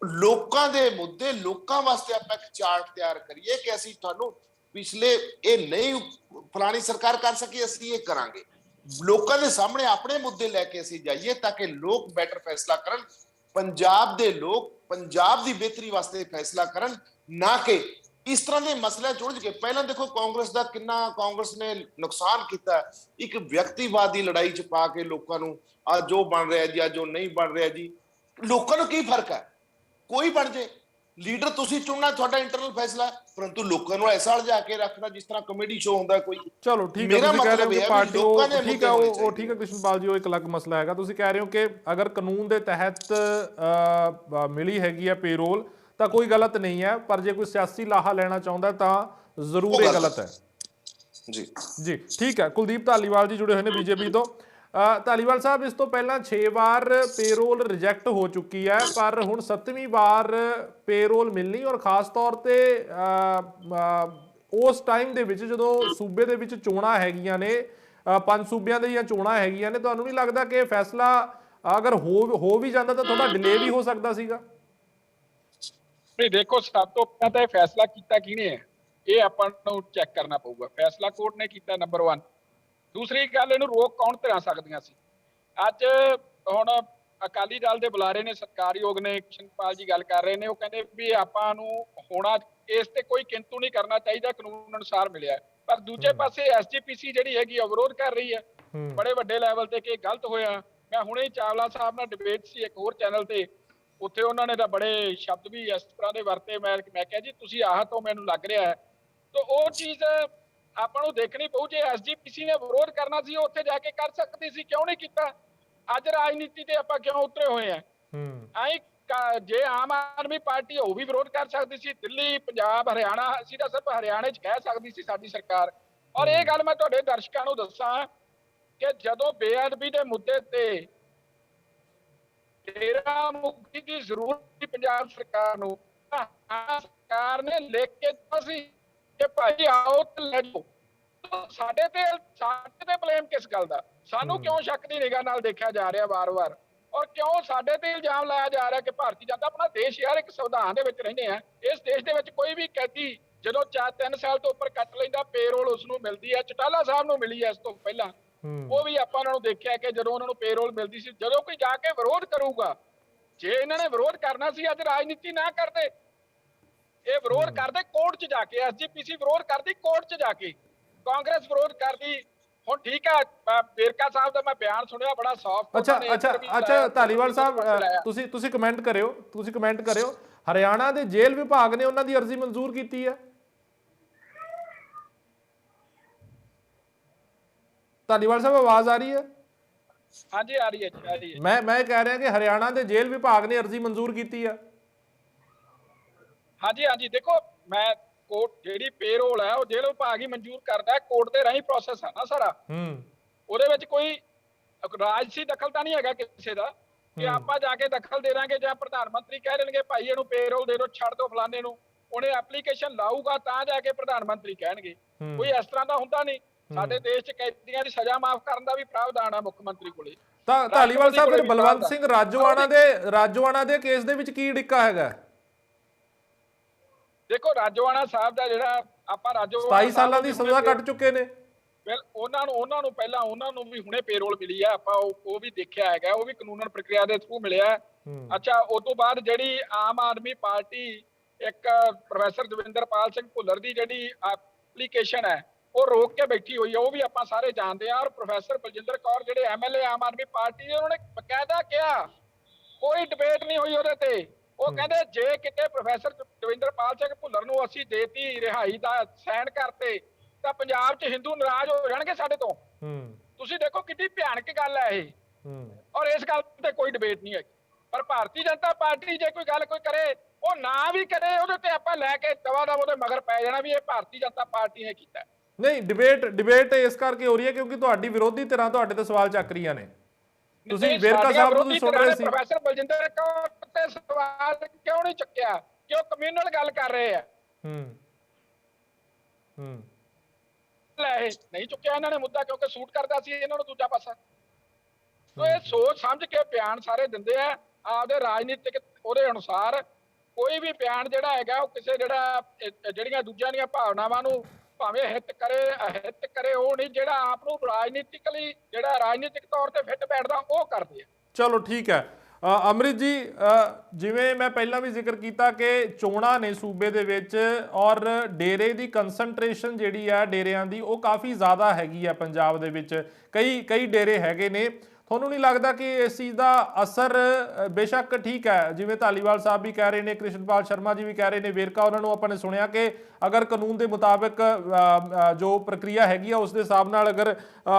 ਲੋਕਾਂ ਦੇ ਮੁੱਦੇ, ਲੋਕਾਂ ਵਾਸਤੇ ਆਪਾਂ ਇੱਕ ਚਾਰਟ ਤਿਆਰ ਕਰੀਏ ਕਿ ਅਸੀਂ ਤੁਹਾਨੂੰ ਪਿਛਲੇ ਇਹ ਨਹੀਂ ਫਲਾਣੀ ਸਰਕਾਰ ਕਰ ਸਕੀ, ਅਸੀਂ ਇਹ ਕਰਾਂਗੇ। ਲੋਕਾਂ ਦੇ ਸਾਹਮਣੇ ਆਪਣੇ ਮੁੱਦੇ ਲੈ ਕੇ ਅਸੀਂ ਜਾਈਏ ਤਾਂ ਕਿ ਲੋਕ ਬੈਟਰ ਫੈਸਲਾ ਕਰਨ, ਪੰਜਾਬ ਦੇ ਲੋਕ ਪੰਜਾਬ ਦੀ ਬਿਹਤਰੀ ਵਾਸਤੇ ਫੈਸਲਾ ਕਰਨ, ਨਾ ਕਿ ਇਸ ਤਰ੍ਹਾਂ ਦੇ ਮਸਲੇ ਚੁਲਝ ਕੇ। ਪਹਿਲਾਂ ਦੇਖੋ ਕਾਂਗਰਸ ਦਾ ਕਿੰਨਾ ਕਾਂਗਰਸ ਨੇ ਨੁਕਸਾਨ ਕੀਤਾ, ਇੱਕ ਵਿਅਕਤੀਵਾਦ ਦੀ ਲੜਾਈ ਚ ਪਾ ਕੇ ਲੋਕਾਂ ਨੂੰ ਅੱਜ ਜੋ ਬਣ ਰਿਹਾ ਜੀ, ਅੱਜ ਜੋ ਨਹੀਂ ਬਣ ਰਿਹਾ ਜੀ। ਲੋਕਾਂ ਨੂੰ ਕੀ ਫਰਕ ਹੈ, ਕੋਈ ਬਣ ਜੇ ਲੀਡਰ, ਤੁਸੀਂ ਚੁਣਨਾ, ਤੁਹਾਡਾ ਇੰਟਰਨਲ ਫੈਸਲਾ, ਪਰੰਤੂ ਲੋਕਾਂ ਨੂੰ ਐਸਾ ਜਾ ਕੇ ਰੱਖਣਾ ਜਿਸ ਤਰ੍ਹਾਂ ਕਮੇਡੀ ਸ਼ੋਅ ਹੁੰਦਾ ਕੋਈ। ਚਲੋ ਠੀਕ ਹੈ, ਤੁਸੀਂ ਕਹਿ ਰਹੇ ਹੋ ਕਿ ਪਾਰਟੀ ਠੀਕ ਹੈ, ਉਹ ਠੀਕ ਹੈ ਕ੍ਰਿਸ਼ਨਪਾਲ ਜੀ, ਉਹ ਇੱਕ ਅਲੱਗ ਮਸਲਾ ਹੈਗਾ। ਤੁਸੀਂ ਕਹਿ ਰਹੇ ਹੋ ਕਿ ਅਗਰ ਕਾਨੂੰਨ ਦੇ ਤਹਿਤ ਮਿਲੀ ਹੈਗੀ ਹੈ ਪੇਰੋਲ ਤਾਂ ਕੋਈ ਗਲਤ ਨਹੀਂ ਹੈ, ਪਰ ਜੇ ਕੋਈ ਸਿਆਸੀ ਲਾਹਾ ਲੈਣਾ ਚਾਹੁੰਦਾ ਤਾਂ ਜ਼ਰੂਰ ਇਹ ਗਲਤ ਹੈ। ਜੀ ਜੀ ਠੀਕ ਹੈ। ਕੁਲਦੀਪ ਧਾਲੀਵਾਲ ਜੀ ਜੁੜੇ ਹੋਏ ਨੇ ਬੀਜੇਪੀ ਤੋਂ। ਧਾਲੀਵਾਲ ਸਾਹਿਬ, ਇਸ ਤੋਂ ਪਹਿਲਾਂ 6 ਵਾਰ ਪੇਰੋਲ ਰਿਜੈਕਟ ਹੋ ਚੁੱਕੀ ਹੈ, ਪਰ ਹੁਣ 7ਵੀਂ ਵਾਰ ਪੇਰੋਲ ਮਿਲਣੀ, ਔਰ ਖਾਸ ਤੌਰ ਤੇ ਉਸ ਟਾਈਮ ਦੇ ਵਿੱਚ ਜਦੋਂ ਸੂਬੇ ਦੇ ਵਿੱਚ ਚੋਣਾਂ ਹੈਗੀਆਂ ਨੇ, 5 ਸੂਬਿਆਂ ਦੀਆਂ ਚੋਣਾਂ ਹੈਗੀਆਂ ਨੇ, ਤੁਹਾਨੂੰ ਨਹੀਂ ਲੱਗਦਾ ਕਿ ਫੈਸਲਾ ਅਗਰ ਹੋ ਵੀ ਜਾਂਦਾ ਤਾਂ ਥੋੜਾ ਡਿਲੇ ਵੀ ਹੋ ਸਕਦਾ ਸੀਗਾ? ਨਹੀਂ, ਦੇਖੋ ਸਭ ਤੋਂ ਪਹਿਲਾਂ ਤਾਂ ਇਹ ਫੈਸਲਾ ਕੀਤਾ ਕਿਹਨੇ ਹੈ, ਇਹ ਆਪਾਂ ਨੂੰ ਚੈੱਕ ਕਰਨਾ ਪਊਗਾ। ਫੈਸਲਾ ਕੋਰਟ ਨੇ ਕੀਤਾ, ਨੰਬਰ 1। ਦੂਸਰੀ ਗੱਲ, ਇਹਨੂੰ ਰੋਕ ਕੌਣ ਧਰਾ ਸਕਦੀਆਂ ਸੀ? ਅੱਜ ਹੁਣ ਅਕਾਲੀ ਦਲ ਦੇ ਬੁਲਾਰੇ ਨੇ, ਸਤਿਕਾਰਯੋਗ ਨੇ, ਕ੍ਰਿਸ਼ਨਪਾਲ ਜੀ ਗੱਲ ਕਰ ਰਹੇ ਨੇ, ਉਹ ਕਹਿੰਦੇ ਵੀ ਆਪਾਂ ਨੂੰ ਹੋਣਾ ਇਸ ਤੇ ਕੋਈ ਕਿੰਤੂ ਨਹੀਂ ਕਰਨਾ ਚਾਹੀਦਾ, ਕਾਨੂੰਨ ਅਨੁਸਾਰ ਮਿਲਿਆ। ਪਰ ਦੂਜੇ ਪਾਸੇ ਐਸਜੀਪੀਸੀ ਜਿਹੜੀ ਹੈਗੀ ਆ ਵਿਰੋਧ ਕਰ ਰਹੀ ਹੈ ਬੜੇ ਵੱਡੇ ਲੈਵਲ ਤੇ ਕਿ ਗਲਤ ਹੋਇਆ। ਮੈਂ ਹੁਣੇ ਚਾਵਲਾ ਸਾਹਿਬ ਨਾਲ ਡਿਬੇਟ ਸੀ ਇੱਕ ਹੋਰ ਚੈਨਲ ਤੇ, ਉੱਥੇ ਉਹਨਾਂ ਨੇ ਤਾਂ ਬੜੇ ਸ਼ਬਦ ਵੀ ਇਸ ਤਰ੍ਹਾਂ ਦੇ ਵਰਤੇ। ਮੈਂ ਕਿਹਾ ਜੀ ਤੁਸੀਂ ਆਹ ਤੋਂ ਮੈਨੂੰ ਲੱਗ ਰਿਹਾ ਹੈ, ਤਾਂ ਉਹ ਚੀਜ਼ ਆਪਾਂ ਨੂੰ ਦੇਖਣੀ ਪਊ। ਜੇ ਐਸਜੀਪੀਸੀ ਨੇ ਵਿਰੋਧ ਕਰਨਾ ਸੀ, ਉਹ ਉੱਥੇ ਜਾ ਕੇ ਕਰ ਸਕਦੀ ਸੀ, ਕਿਉਂ ਨਹੀਂ ਕੀਤਾ? ਅੱਜ ਰਾਜਨੀਤੀ ਤੇ ਆਪਾਂ ਕਿਉਂ ਉਤਰੇ ਹੋਏ ਆ? ਜੇ ਆਮ ਆਦਮੀ ਪਾਰਟੀ ਉਹ ਵੀ ਵਿਰੋਧ ਕਰ ਸਕਦੀ ਸੀ, ਦਿੱਲੀ, ਪੰਜਾਬ, ਹਰਿਆਣਾ, ਅਸੀਂ ਤਾਂ ਸਿਰਫ ਹਰਿਆਣੇ 'ਚ ਕਹਿ ਸਕਦੀ ਸੀ ਸਾਡੀ ਸਰਕਾਰ। ਔਰ ਇਹ ਗੱਲ ਮੈਂ ਤੁਹਾਡੇ ਦਰਸ਼ਕਾਂ ਨੂੰ ਦੱਸਾਂ ਕਿ ਜਦੋਂ ਬੇਅਦਬੀ ਦੇ ਮੁੱਦੇ ਤੇ ਡੇਰਾ ਮੁਖੀ ਦੀ ਜ਼ਰੂਰਤ ਸੀ ਪੰਜਾਬ ਸਰਕਾਰ ਨੂੰ, ਸਰਕਾਰ ਨੇ ਲਿਖ ਕੇ ਦਿੱਤਾ ਸੀ ਕਿ ਭਾਈ ਆਓ ਤੇ ਲੈ ਜਾਓ। ਸਾਡੇ ਤੇ ਬਲੇਮ ਕਿਸ ਗੱਲ ਦਾ? ਸਾਨੂੰ ਕਿਉਂ ਸ਼ੱਕ ਦੀ ਨਿਗਾਹ ਨਾਲ ਦੇਖਿਆ ਜਾ ਰਿਹਾ ਵਾਰ-ਵਾਰ? ਔਰ ਕਿਉਂ ਸਾਡੇ ਤੇ ਇਲਜ਼ਾਮ ਲਾਇਆ ਜਾ ਰਿਹਾ ਕਿ ਭਾਰਤੀ ਜਨਤਾ, ਆਪਣਾ ਦੇਸ਼ ਯਾਰ ਇੱਕ ਸੰਵਿਧਾਨ ਦੇ ਵਿੱਚ ਰਹਿੰਦੇ ਆ, ਇਸ ਦੇਸ਼ ਦੇ ਵਿੱਚ ਕੋਈ ਵੀ ਕੈਦੀ ਜਦੋਂ 3 ਸਾਲ ਤੋਂ ਉੱਪਰ ਕੱਟ ਲੈਂਦਾ ਪੇਰੋਲ ਉਸ ਨੂੰ ਮਿਲਦੀ ਹੈ। ਚਟਾਲਾ ਸਾਹਿਬ ਨੂੰ ਮਿਲੀ ਹੈ ਇਸ ਤੋਂ ਪਹਿਲਾਂ, ਉਹ ਵੀ ਆਪਾਂ ਉਹਨਾਂ ਨੂੰ ਦੇਖਿਆ ਕਿ ਜਦੋਂ ਉਹਨਾਂ ਨੂੰ ਪੇਰੋਲ ਮਿਲਦੀ ਸੀ। ਜਦੋਂ ਕੋਈ ਜਾ ਕੇ ਵਿਰੋਧ ਕਰੂਗਾ, ਜੇ ਇਹਨਾਂ ਨੇ ਵਿਰੋਧ ਕਰਨਾ ਸੀ ਅੱਜ ਰਾਜਨੀਤੀ ਨਾ ਕਰਦੇ, ਇਹ ਵਿਰੋਧ ਕਰਦੇ ਕੋਰਟ 'ਚ ਜਾ ਕੇ, ਐਸਜੀਪੀਸੀ ਵਿਰੋਧ ਕਰਦੀ ਕੋਰਟ 'ਚ ਜਾ ਕੇ, ਕਾਂਗਰਸ ਵਿਰੋਧ ਕਰਦੀ। ਹੁਣ ਠੀਕ ਹੈ, ਵੇਰਕਾ ਸਾਹਿਬ ਦਾ ਮੈਂ ਬਿਆਨ ਸੁਣਿਆ, ਬੜਾ ਸੌਫਟ। ਅੱਛਾ ਧਾਲੀਵਾਲ ਸਾਹਿਬ, ਤੁਸੀਂ ਕਮੈਂਟ ਕਰਿਓ। ਹਰਿਆਣਾ ਦੇ ਜੇਲ੍ਹ ਵਿਭਾਗ ਨੇ ਉਹਨਾਂ ਦੀ ਅਰਜ਼ੀ ਮਨਜ਼ੂਰ ਕੀਤੀ ਹੈ। ਧਾਲੀਵਾਲ ਸਾਹਿਬ, ਆਵਾਜ਼ ਆ ਰਹੀ ਹੈ? ਹਾਂਜੀ ਆ ਰਹੀ ਹੈ। ਮੈਂ ਕਹਿ ਰਿਹਾ ਕਿ ਹਰਿਆਣਾ ਦੇ ਜੇਲ੍ਹ ਵਿਭਾਗ ਨੇ ਅਰਜ਼ੀ ਮਨਜ਼ੂਰ ਕੀਤੀ ਹੈ। ਹਾਂਜੀ, ਦੇਖੋ ਮੈਂ ਕੋਰਟ ਜਿਹੜੀ ਪੇਰੋਲ ਹੈ ਉਹ ਜੇਲ੍ਹ ਵਿਭਾਗ ਹੀ ਮਨਜ਼ੂਰ ਕਰਦਾ ਹੈ, ਕੋਰਟ ਦੇ ਰਾਹੀਂ ਪ੍ਰੋਸੈਸ ਹੈ ਨਾ ਸਾਰਾ। ਉਹਦੇ ਵਿੱਚ ਕੋਈ ਰਾਜਸੀ ਦਖਲ ਤਾਂ ਨਹੀਂ ਹੈਗਾ ਕਿਸੇ ਦਾ ਕਿ ਆਪਾਂ ਜਾ ਕੇ ਦਖਲ ਦੇ ਦਾਂਗੇ ਜਾਂ ਪ੍ਰਧਾਨ ਮੰਤਰੀ ਕਹਿ ਦੇਣਗੇ ਭਾਈ ਇਹਨੂੰ ਪੇਰੋਲ ਦੇ ਦਿਓ, ਛੱਡ ਦਿਓ ਫਲਾਣੇ ਨੂੰ। ਉਹਨੇ ਐਪਲੀਕੇਸ਼ਨ ਲਾਊਗਾ ਤਾਂ ਜਾ ਕੇ ਪ੍ਰਧਾਨ ਮੰਤਰੀ ਕਹਿਣਗੇ। ਕੋਈ ਇਸ ਤਰ੍ਹਾਂ ਦਾ ਹੁੰਦਾ ਨਹੀਂ। ਸਾਡੇ ਦੇਸ਼ 'ਚ ਕੈਦੀਆਂ ਦੀ ਸਜ਼ਾ ਮਾਫ ਕਰਨ ਦਾ ਵੀ ਪ੍ਰਾਵਧਾਨ ਆ ਮੁੱਖ ਮੰਤਰੀ ਕੋਲੇ। ਤਾਂ ਧਾਲੀਵਾਲ ਸਾਹਿਬ, ਫਿਰ ਬਲਵੰਤ ਸਿੰਘ ਰਾਜੋਆਣਾ ਦੇ ਕੇਸ ਦੇ ਵਿੱਚ ਕੀ ਡਿੱਕਾ ਹੈਗਾ? ਦੇਖੋ ਰਾਜੋਆਣਾ ਸਾਹਿਬ ਦਾ ਜਿਹੜਾ ਆਪਾਂ 27 ਸਾਲਾਂ ਦੀ ਸਜ਼ਾ ਕੱਟ ਚੁੱਕੇ ਨੇ। ਉਹਨਾਂ ਨੂੰ ਪਹਿਲਾਂ ਉਹਨਾਂ ਨੂੰ ਵੀ ਹੁਣੇ ਪੇਰੋਲ ਮਿਲੀ ਆ, ਆਪਾਂ ਉਹ ਵੀ ਦੇਖਿਆ ਹੈਗਾ, ਉਹ ਵੀ ਕਾਨੂੰਨ ਪ੍ਰਕਿਰਿਆ ਦੇ ਥਰੂ ਮਿਲਿਆ। ਅੱਛਾ, ਉਸ ਤੋਂ ਬਾਅਦ ਜਿਹੜੀ ਆਮ ਆਦਮੀ ਪਾਰਟੀ, ਇੱਕ ਪ੍ਰੋਫੈਸਰ ਦਵਿੰਦਰਪਾਲ ਸਿੰਘ ਭੁੱਲਰ ਦੀ ਜਿਹੜੀ ਐਪਲੀਕੇਸ਼ਨ ਹੈ ਉਹ ਰੋਕ ਕੇ ਬੈਠੀ ਹੋਈ ਹੈ, ਉਹ ਵੀ ਆਪਾਂ ਸਾਰੇ ਜਾਣਦੇ ਹਾਂ। ਔਰ ਪ੍ਰੋਫੈਸਰ ਬਲਜਿੰਦਰ ਕੌਰ ਜਿਹੜੇ ਐਮਐਲਏ ਆਮ ਆਦਮੀ ਪਾਰਟੀ ਦੇ, ਉਹਨਾਂ ਨੇ ਬਕਾਇਦਾ ਕਿਹਾ, ਕੋਈ ਡਿਬੇਟ ਨਹੀਂ ਹੋਈ ਉਹਦੇ ਤੇ। ਉਹ ਕਹਿੰਦੇ ਜੇ ਕਿਤੇ ਪ੍ਰੋਫੈਸਰ ਦਵਿੰਦਰਪਾਲ ਸਿੰਘ ਭੁੱਲਰ ਨੂੰ ਅਸੀਂ ਦੇਤੀ ਰਿਹਾਈ ਦਾ ਸਾਈਨ ਕਰਤੇ ਤਾਂ ਪੰਜਾਬ 'ਚ ਹਿੰਦੂ ਨਾਰਾਜ਼ ਹੋ ਜਾਣਗੇ ਸਾਡੇ ਤੋਂ। ਤੁਸੀਂ ਦੇਖੋ ਕਿੰਨੀ ਭਿਆਨਕ ਗੱਲ ਹੈ ਇਹ। ਔਰ ਇਸ ਗੱਲ ਤੇ ਕੋਈ ਡਿਬੇਟ ਨਹੀਂ ਹੈਗੀ। ਪਰ ਭਾਰਤੀ ਜਨਤਾ ਪਾਰਟੀ ਜੇ ਕੋਈ ਗੱਲ ਕਰੇ, ਉਹ ਨਾ ਵੀ ਕਰੇ, ਉਹਦੇ ਤੇ ਆਪਾਂ ਲੈ ਕੇ ਦਵਾ ਉਹਦੇ ਮਗਰ ਪੈ ਜਾਣਾ ਵੀ ਇਹ ਭਾਰਤੀ ਜਨਤਾ ਪਾਰਟੀ ਨੇ ਕੀਤਾ। ਨਹੀਂ, ਡਿਬੇਟ ਇਸ ਕਰਕੇ ਹੋ ਰਹੀ ਹੈ ਕਿਉਂਕਿ ਤੁਹਾਡੀ ਵਿਰੋਧੀ ਧਿਰਾਂ ਤੁਹਾਡੇ ਤੇ ਸਵਾਲ ਚੱਕ ਰਹੀਆਂ ਨੇ। ਤੁਸੀਂ ਵੇਰਕਾ ਸਾਹਿਬ ਨੂੰ ਸੁਣ ਰਹੇ ਸੀ। ਪ੍ਰੋਫੈਸਰ ਬਲਜਿੰਦਰ ਕੌਰ ਤੇ ਸਵਾਲ ਕਿਉਂ ਨਹੀਂ ਚੱਕਿਆ ਕਿ ਉਹ ਕਮਿਊਨਲ ਗੱਲ ਕਰ ਰਹੇ ਆ? ਹੈ ਇਹ ਨਹੀਂ ਚੁੱਕਿਆ ਇਹਨਾਂ ਨੇ ਮੁੱਦਾ, ਕਿਉਂਕਿ ਸੂਟ ਕਰਦਾ ਸੀ ਇਹਨਾਂ ਨੂੰ ਦੂਜਾ ਪਾਸਾ। ਸੋ ਇਹ ਸੋਚ ਸਮਝ ਕੇ ਬਿਆਨ ਸਾਰੇ ਦਿੰਦੇ ਆ ਆਪਦੇ ਰਾਜਨੀਤਿਕ ਉਹਦੇ ਅਨੁਸਾਰ। ਕੋਈ ਵੀ ਬਿਆਨ ਜਿਹੜਾ ਹੈਗਾ ਉਹ ਕਿਸੇ ਜਿਹੜੀਆਂ ਦੂਜਿਆਂ ਦੀਆਂ ਭਾਵਨਾਵਾਂ ਨੂੰ ਭਾਵੇਂ ਹਿੱਤ ਕਰੇ ਅਹਿੱਤ ਕਰੇ, ਉਹ ਨਹੀਂ। ਜਿਹੜਾ ਆਪ ਨੂੰ ਰਾਜਨੀਤਿਕਲੀ ਜਿਹੜਾ ਰਾਜਨੀਤਿਕ ਤੌਰ ਤੇ ਫਿੱਟ ਬੈਠਦਾ ਉਹ ਕਰਦੇ ਆ। ਚਲੋ ਠੀਕ ਹੈ। ਅੰਮ੍ਰਿਤ ਜੀ, ਜਿਵੇਂ ਮੈਂ ਪਹਿਲਾਂ ਵੀ ਜ਼ਿਕਰ ਕੀਤਾ ਕਿ ਚੋਣਾਂ ਨੇ ਸੂਬੇ ਦੇ ਵਿੱਚ, ਔਰ ਡੇਰੇ ਦੀ ਕੰਸੈਂਟਰੇਸ਼ਨ ਜਿਹੜੀ ਆ ਡੇਰਿਆਂ ਦੀ ਉਹ ਕਾਫੀ ਜ਼ਿਆਦਾ ਹੈਗੀ ਆ ਪੰਜਾਬ ਦੇ ਵਿੱਚ। ਕਈ ਡੇਰੇ ਹੈਗੇ ਨੇ। ਤੁਹਾਨੂੰ ਨਹੀਂ ਲੱਗਦਾ ਕਿ ਇਸ ਚੀਜ਼ ਦਾ ਅਸਰ, ਬੇਸ਼ੱਕ ਠੀਕ ਹੈ ਜਿਵੇਂ ਧਾਲੀਵਾਲ ਸਾਹਿਬ ਵੀ ਕਹਿ ਰਹੇ ਨੇ, ਕ੍ਰਿਸ਼ਨਪਾਲ ਸ਼ਰਮਾ ਜੀ ਵੀ ਕਹਿ ਰਹੇ ਨੇ, ਵੇਰਕਾ ਉਹਨਾਂ ਨੂੰ ਆਪਾਂ ਨੇ ਸੁਣਿਆ ਕਿ ਅਗਰ ਕਾਨੂੰਨ ਦੇ ਮੁਤਾਬਕ ਜੋ ਪ੍ਰਕਿਰਿਆ ਹੈਗੀ ਆ ਉਸ ਦੇ ਹਿਸਾਬ ਨਾਲ ਅਗਰ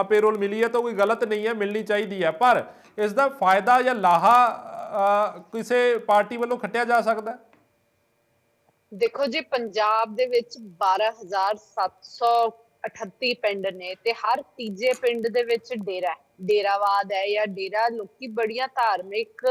ਪੇਰੋਲ ਮਿਲੀ ਹੈ ਤਾਂ ਕੋਈ ਗਲਤ ਨਹੀਂ ਹੈ, ਮਿਲਣੀ ਚਾਹੀਦੀ ਹੈ। ਪਰ ਇਸ ਦਾ ਫਾਇਦਾ ਜਾਂ ਲਾਹਾ ਕਿਸੇ ਪਾਰਟੀ ਵੱਲੋਂ ਖੱਟਿਆ ਜਾ ਸਕਦਾ? ਦੇਖੋ ਜੀ, ਪੰਜਾਬ ਦੇ ਵਿੱਚ 12,738 ਪਿੰਡ ਨੇ ਤੇ ਹਰ ਤੀਜੇ ਪਿੰਡ ਦੇ ਵਿੱਚ ਡੇਰਾਵਾਦ ਹੈ ਜਾਂ ਡੇਰਾ। ਲੋਕੀ ਬੜੀਆਂ ਧਾਰਮਿਕ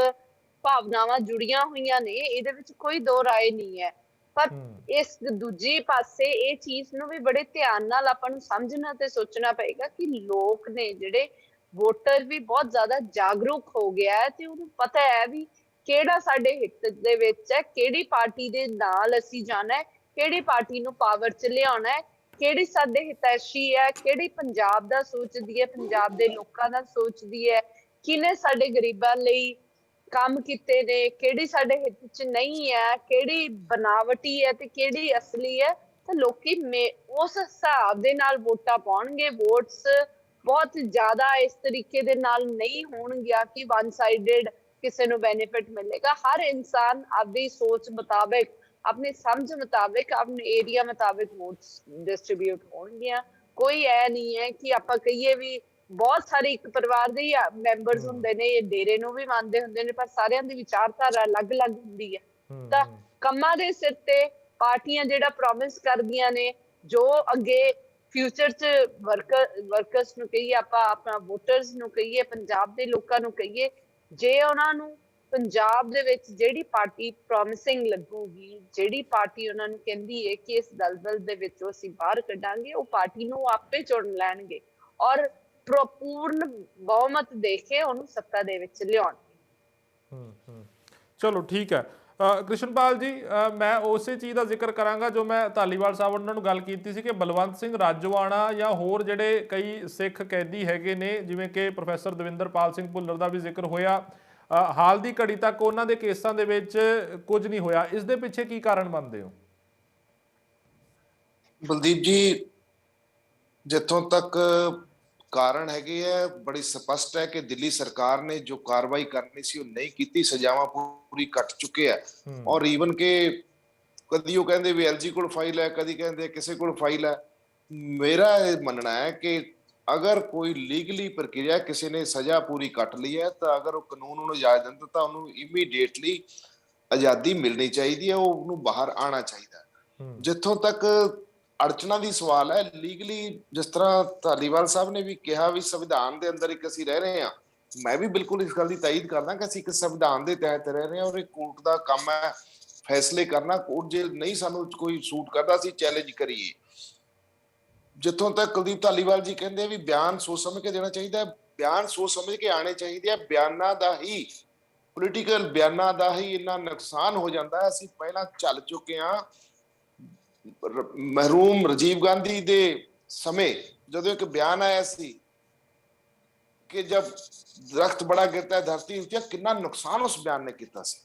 ਭਾਵਨਾਵਾਂ ਜੁੜੀਆਂ ਹੋਈਆਂ ਨੇ, ਇਹਦੇ ਵਿੱਚ ਕੋਈ ਦੋ ਰਾਏ ਨਹੀਂ ਹੈ। ਪਰ ਇਸ ਦੂਜੀ ਪਾਸੇ ਇਹ ਚੀਜ਼ ਨੂੰ ਵੀ ਬੜੇ ਧਿਆਨ ਨਾਲ ਆਪਾਂ ਨੂੰ ਸਮਝਣਾ ਤੇ ਸੋਚਣਾ ਪਏਗਾ ਕਿ ਲੋਕ ਨੇ ਜਿਹੜੇ ਵੋਟਰ ਵੀ ਬਹੁਤ ਜ਼ਿਆਦਾ ਜਾਗਰੂਕ ਹੋ ਗਿਆ ਹੈ ਤੇ ਉਹਨੂੰ ਪਤਾ ਹੈ ਵੀ ਕਿਹੜਾ ਸਾਡੇ ਹਿੱਤ ਦੇ ਵਿੱਚ ਹੈ, ਕਿਹੜੀ ਪਾਰਟੀ ਦੇ ਨਾਲ ਅਸੀਂ ਜਾਣਾ ਹੈ, ਕਿਹੜੀ ਪਾਰਟੀ ਨੂੰ ਪਾਵਰ 'ਚ ਲਿਆਉਣਾ ਹੈ, ਕਿਹੜੀ ਸਾਡੇ ਹਿਤੈਸ਼ੀ ਹੈ, ਕਿਹੜੀ ਪੰਜਾਬ ਦਾ ਸੋਚਦੀ ਹੈ, ਪੰਜਾਬ ਦੇ ਲੋਕਾਂ ਦਾ ਸੋਚਦੀ ਹੈ, ਕਿਹਨੇ ਸਾਡੇ ਗਰੀਬਾਂ ਲਈ ਕੰਮ ਕੀਤੇ ਨੇ, ਕਿਹੜੀ ਸਾਡੇ ਹਿੱਤ 'ਚ ਨਹੀਂ ਹੈ, ਕਿਹੜੀ ਬਨਾਵਟੀ ਹੈ ਤੇ ਕਿਹੜੀ ਅਸਲੀ ਹੈ। ਤਾਂ ਲੋਕੀ ਉਸ ਹਿਸਾਬ ਦੇ ਨਾਲ ਵੋਟਾਂ ਪਾਉਣਗੇ। ਵੋਟਸ ਬਹੁਤ ਜ਼ਿਆਦਾ ਇਸ ਤਰੀਕੇ ਦੇ ਨਾਲ ਨਹੀਂ ਹੋਣਗੀਆਂ ਕਿ ਵਨ ਸਾਈਡਡ ਕਿਸੇ ਨੂੰ ਬੈਨੀਫਿਟ ਮਿਲੇਗਾ। ਹਰ ਇਨਸਾਨ ਆਪਣੀ ਸੋਚ ਮੁਤਾਬਿਕ, ਆਪਣੀ ਸਮਝ ਮੁਤਾਬਿਕ, ਆਪਣੇ ਏਰੀਆ ਮੁਤਾਬਿਕ ਵੋਟਸ ਡਿਸਟ੍ਰੀਬਿਊਟ ਹੋਣਗੀਆਂ। ਕੋਈ ਐ ਨਹੀਂ ਹੈ ਕਿ ਆਪਾਂ ਕਹੀਏ ਵੀ ਬਹੁਤ ਸਾਰੇ ਇੱਕ ਪਰਿਵਾਰ ਦੇ ਹੀ ਮੈਂਬਰਸ ਹੁੰਦੇ ਨੇ, ਇਹ ਡੇਰੇ ਨੂੰ ਵੀ ਮੰਨਦੇ ਹੁੰਦੇ ਨੇ, ਪਰ ਸਾਰਿਆਂ ਦੀ ਵਿਚਾਰਧਾਰਾ ਅਲੱਗ-ਅਲੱਗ ਹੁੰਦੀ ਹੈ। ਤਾਂ ਕੰਮਾਂ ਦੇ ਸਿਰ ਤੇ ਪਾਰਟੀਆਂ ਜਿਹੜਾ ਪ੍ਰੋਮਿਸ ਕਰਦੀਆਂ ਨੇ, ਜੋ ਅੱਗੇ ਫਿਊਚਰ 'ਚ ਵਰਕਰਸ ਨੂੰ ਕਹੀਏ, ਆਪਾਂ ਆਪਣਾ ਵੋਟਰਸ ਨੂੰ ਕਹੀਏ, ਪੰਜਾਬ ਦੇ ਲੋਕਾਂ ਨੂੰ ਕਹੀਏ, ਜੇ ਉਹਨਾਂ ਨੂੰ ਪੰਜਾਬ ਦੇ ਵਿੱਚ ਜਿਹੜੀ ਪਾਰਟੀ ਪ੍ਰੋਮਿਸਿੰਗ ਲੱਗੂਗੀ, ਜਿਹੜੀ ਪਾਰਟੀ ਉਹਨਾਂ ਨੂੰ ਕਹਿੰਦੀ ਹੈ ਕਿ ਇਸ ਦਲਦਲ ਦੇ ਵਿੱਚੋਂ ਅਸੀਂ ਬਾਹਰ ਕੱਢਾਂਗੇ, ਉਹ ਪਾਰਟੀ ਨੂੰ ਆਪੇ ਚੁਣ ਲੈਣਗੇ ਔਰ ਪੂਰਨ ਬਹੁਮਤ ਦੇ ਕੇ ਉਹਨੂੰ ਸੱਤਾ ਦੇ ਵਿੱਚ ਲਿਆਉਣਗੇ। ਚਲੋ ਠੀਕ ਹੈ। ਕ੍ਰਿਸ਼ਨਪਾਲ ਜੀ, ਮੈਂ ਉਸੇ ਚੀਜ਼ ਦਾ ਜ਼ਿਕਰ ਕਰਾਂਗਾ ਜੋ ਮੈਂ ਧਾਲੀਵਾਲ ਸਾਹਿਬ ਉਹਨਾਂ ਨੂੰ ਗੱਲ ਕੀਤੀ ਸੀ ਕਿ ਬਲਵੰਤ ਸਿੰਘ ਰਾਜੋਆਣਾ ਜਾਂ ਹੋਰ ਜਿਹੜੇ ਕਈ ਸਿੱਖ ਕੈਦੀ ਹੈਗੇ ਨੇ, ਜਿਵੇਂ ਕਿ ਪ੍ਰੋਫੈਸਰ ਦਵਿੰਦਰਪਾਲ ਸਿੰਘ ਭੁੱਲਰ ਦਾ ਵੀ ਜ਼ਿਕਰ ਹੋਇਆ, ਹਾਲ ਦੀ ਘੜੀ ਤੱਕ ਉਹਨਾਂ ਦੇ ਕੇਸਾਂ ਦੇ ਵਿੱਚ ਕੁਝ ਨਹੀਂ ਹੋਇਆ। ਇਸ ਦੇ ਪਿੱਛੇ ਕੀ ਕਾਰਨ ਮੰਨਦੇ ਹੋ? ਬਲਦੀਪ ਜੀ, ਜਿੱਥੋਂ ਤੱਕ ਕਾਰਨ ਹੈਗੇ ਆ, ਬੜੀ ਸਪਸ਼ਟ ਹੈ ਕਿ ਦਿੱਲੀ ਸਰਕਾਰ ਨੇ ਜੋ ਕਾਰਵਾਈ ਕਰਨੀ ਸੀ ਉਹ ਨਹੀਂ ਕੀਤੀ। ਸਜ਼ਾਵਾਂ ਪੂਰੀ ਕੱਟ ਚੁੱਕੇ ਆ। ਔਰ ਈਵਨ ਕਿ ਕਦੀ ਉਹ ਕਹਿੰਦੇ ਵੀ ਐਲਜੀ ਕੋਲ ਫਾਈਲ ਹੈ, ਕਦੀ ਕਹਿੰਦੇ ਕਿਸੇ ਕੋਲ ਫਾਈਲ ਹੈ। ਮੇਰਾ ਇਹ ਮੰਨਣਾ ਹੈ ਕਿ ਅਗਰ ਕੋਈ ਲੀਗਲੀ ਪ੍ਰਕਿਰਿਆ, ਕਿਸੇ ਨੇ ਸਜ਼ਾ ਪੂਰੀ ਕੱਟ ਲਈ ਹੈ, ਤਾਂ ਅਗਰ ਉਹ ਕਾਨੂੰਨ ਉਹਨੂੰ ਇਜਾਜ਼ਤ ਦਿੰਦਾ ਤਾਂ ਉਹਨੂੰ ਇਮੀਡੀਏਟਲੀ ਆਜ਼ਾਦੀ ਮਿਲਣੀ ਚਾਹੀਦੀ ਹੈ, ਉਹਨੂੰ ਬਾਹਰ ਆਉਣਾ ਚਾਹੀਦਾ ਹੈ। ਜਿੱਥੋਂ ਤੱਕ ਅੜਚਨਾ ਦੀ ਸਵਾਲ ਹੈ, ਲੀਗਲੀ ਜਿਸ ਤਰ੍ਹਾਂ ਧਾਲੀਵਾਲ ਸਾਹਿਬ ਨੇ ਵੀ ਕਿਹਾ ਵੀ ਸੰਵਿਧਾਨ ਦੇ ਅੰਦਰ ਇੱਕ ਅਸੀਂ ਰਹਿ ਰਹੇ ਹਾਂ, ਮੈਂ ਵੀ ਬਿਲਕੁਲ ਇਸ ਗੱਲ ਦੀ ਤਾਇਦ ਕਰਦਾ ਕਿ ਅਸੀਂ ਇੱਕ ਸੰਵਿਧਾਨ ਦੇ ਤਹਿਤ ਰਹਿ ਰਹੇ ਹਾਂ ਔਰ ਇਹ ਕੋਰਟ ਦਾ ਕੰਮ ਹੈ ਫੈਸਲੇ ਕਰਨਾ। ਕੋਰਟ ਜੇ ਨਹੀਂ ਸਾਨੂੰ ਕੋਈ ਸੂਟ ਕਰਦਾ ਅਸੀਂ ਚੈਲੰਜ ਕਰੀਏ। ਜਿੱਥੋਂ ਤੱਕ ਕੁਲਦੀਪ ਧਾਲੀਵਾਲ ਜੀ ਕਹਿੰਦੇ ਵੀ ਬਿਆਨ ਸੋਚ ਸਮਝ ਕੇ ਦੇਣਾ ਚਾਹੀਦਾ, ਬਿਆਨ ਸੋਚ ਸਮਝ ਕੇ ਆਣੇ ਚਾਹੀਦੇ ਆ। ਬਿਆਨਾਂ ਦਾ ਹੀ, ਪੋਲੀਟੀਕਲ ਬਿਆਨਾਂ ਦਾ ਹੀ ਇੰਨਾ ਨੁਕਸਾਨ ਹੋ ਜਾਂਦਾ ਹੈ। ਅਸੀਂ ਪਹਿਲਾਂ ਚੱਲ ਚੁੱਕੇ ਹਾਂ। ਮਰਹੂਮ ਰਾਜੀਵ ਗਾਂਧੀ ਦੇ ਸਮੇਂ ਜਦੋਂ ਇੱਕ ਬਿਆਨ ਆਇਆ ਸੀ ਕਿ ਜਬ ਦਰਖਤ ਬੜਾ ਗਿਰਤਾ ਹੈ ਧਰਤੀ ਉੱਤੇ, ਕਿੰਨਾ ਨੁਕਸਾਨ ਉਸ ਬਿਆਨ ਨੇ ਕੀਤਾ ਸੀ।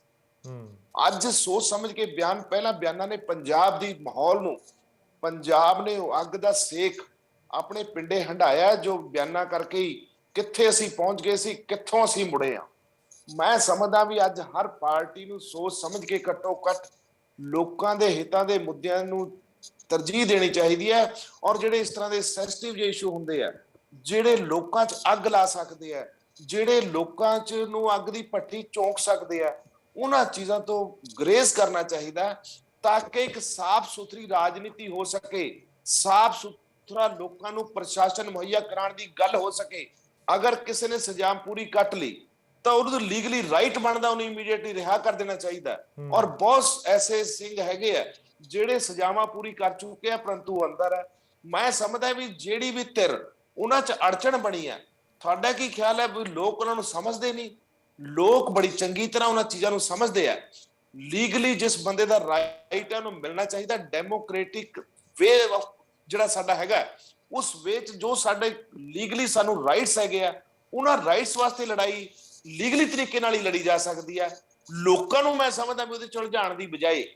ਅੱਜ ਸੋਚ ਸਮਝ ਕੇ ਬਿਆਨ, ਪਹਿਲਾਂ ਬਿਆਨਾਂ ਨੇ ਪੰਜਾਬ ਦੀ ਮਾਹੌਲ ਨੂੰ, ਪੰਜਾਬ ਨੇ ਅੱਗ ਦਾ ਸੇਕ ਆਪਣੇ ਪਿੰਡੇ ਹੰਢਾਇਆ, ਜੋ ਬਿਆਨਾਂ ਕਰਕੇ ਹੀ ਕਿੱਥੇ ਅਸੀਂ ਪਹੁੰਚ ਗਏ ਸੀ, ਕਿੱਥੋਂ ਅਸੀਂ ਮੁੜੇ ਆ। ਮੈਂ ਸਮਝਦਾ ਵੀ ਅੱਜ ਹਰ ਪਾਰਟੀ ਨੂੰ ਸੋਚ ਸਮਝ ਕੇ ਘੱਟੋ ਘੱਟ ਲੋਕਾਂ ਦੇ ਹਿੱਤਾਂ ਦੇ ਮੁੱਦਿਆਂ ਨੂੰ ਤਰਜੀਹ ਦੇਣੀ ਚਾਹੀਦੀ ਹੈ। ਔਰ ਜਿਹੜੇ ਇਸ ਤਰ੍ਹਾਂ ਦੇ ਸੈਂਸਿਟਿਵ ਜਿਹੇ ਇਸ਼ੂ ਹੁੰਦੇ ਆ, ਜਿਹੜੇ ਲੋਕਾਂ 'ਚ ਅੱਗ ਲਾ ਸਕਦੇ ਆ, ਜਿਹੜੇ ਲੋਕਾਂ 'ਚ ਨੂੰ ਅੱਗ ਦੀ ਭੱਠੀ ਝੋਂਕ ਸਕਦੇ ਆ, ਉਹਨਾਂ ਚੀਜ਼ਾਂ ਤੋਂ ਗਰੇਜ਼ ਕਰਨਾ ਚਾਹੀਦਾ ਤਾਂ ਕਿ ਇੱਕ ਸਾਫ਼ ਸੁਥਰੀ ਰਾਜਨੀਤੀ ਹੋ ਸਕੇ, ਸਾਫ਼ ਸੁਥਰਾ ਲੋਕਾਂ ਨੂੰ ਪ੍ਰਸ਼ਾਸਨ ਮੁਹੱਈਆ ਕਰਾਉਣ ਦੀ ਗੱਲ ਹੋ ਸਕੇ। ਅਗਰ ਕਿਸੇ ਨੇ ਸਜ਼ਾ ਪੂਰੀ ਕੱਟ ਲਈ ਤਾਂ ਉਹਨੂੰ ਲੀਗਲੀ ਰਾਈਟ ਬਣਦਾ, ਉਹਨੂੰ ਇਮੀਡੀਏਟਲੀ ਰਿਹਾ ਕਰ ਦੇਣਾ ਚਾਹੀਦਾ। ਔਰ ਬਹੁਤ ਐਸੇ ਸਿੰਘ ਹੈਗੇ ਆ ਜਿਹੜੇ ਸਜ਼ਾਵਾਂ ਪੂਰੀ ਕਰ ਚੁੱਕੇ ਆ ਪਰੰਤੂ ਅੰਦਰ ਹੈ। ਮੈਂ ਸਮਝਦਾ ਵੀ ਜਿਹੜੀ ਵੀ ਧਿਰ ਉਹਨਾਂ 'ਚ ਅੜਚਣ ਬਣੀ ਹੈ, ਤੁਹਾਡਾ ਕੀ ਖਿਆਲ ਹੈ ਵੀ ਲੋਕ ਉਹਨਾਂ ਨੂੰ ਸਮਝਦੇ ਨਹੀਂ? ਲੋਕ ਬੜੀ ਚੰਗੀ ਤਰ੍ਹਾਂ ਉਹਨਾਂ ਚੀਜ਼ਾਂ ਨੂੰ ਸਮਝਦੇ ਆ। ਲੀਗਲੀ ਜਿਸ ਬੰਦੇ ਦਾ ਰਾਈਟ ਹੈ ਉਹਨੂੰ ਮਿਲਣਾ ਚਾਹੀਦਾ। ਡੈਮੋਕ੍ਰੈਟਿਕ ਵੇ ਜਿਹੜਾ ਸਾਡਾ ਹੈਗਾ, ਉਸ ਵੇ 'ਚ ਜੋ ਸਾਡੇ ਲੀਗਲੀ ਸਾਨੂੰ ਰਾਈਟਸ ਹੈਗੇ ਆ, ਉਹਨਾਂ ਰਾਈਟਸ ਵਾਸਤੇ ਲੜਾਈ ਲੀਗਲੀ ਤਰੀਕੇ ਨਾਲ ਹੀ ਲੜੀ ਜਾ ਸਕਦੀ ਹੈ। ਲੋਕਾਂ ਨੂੰ ਮੈਂ ਸਮਝਦਾ ਵੀ ਉਹਦੇ 'ਚ ਉਲਝਾਉਣ ਦੀ ਬਜਾਏ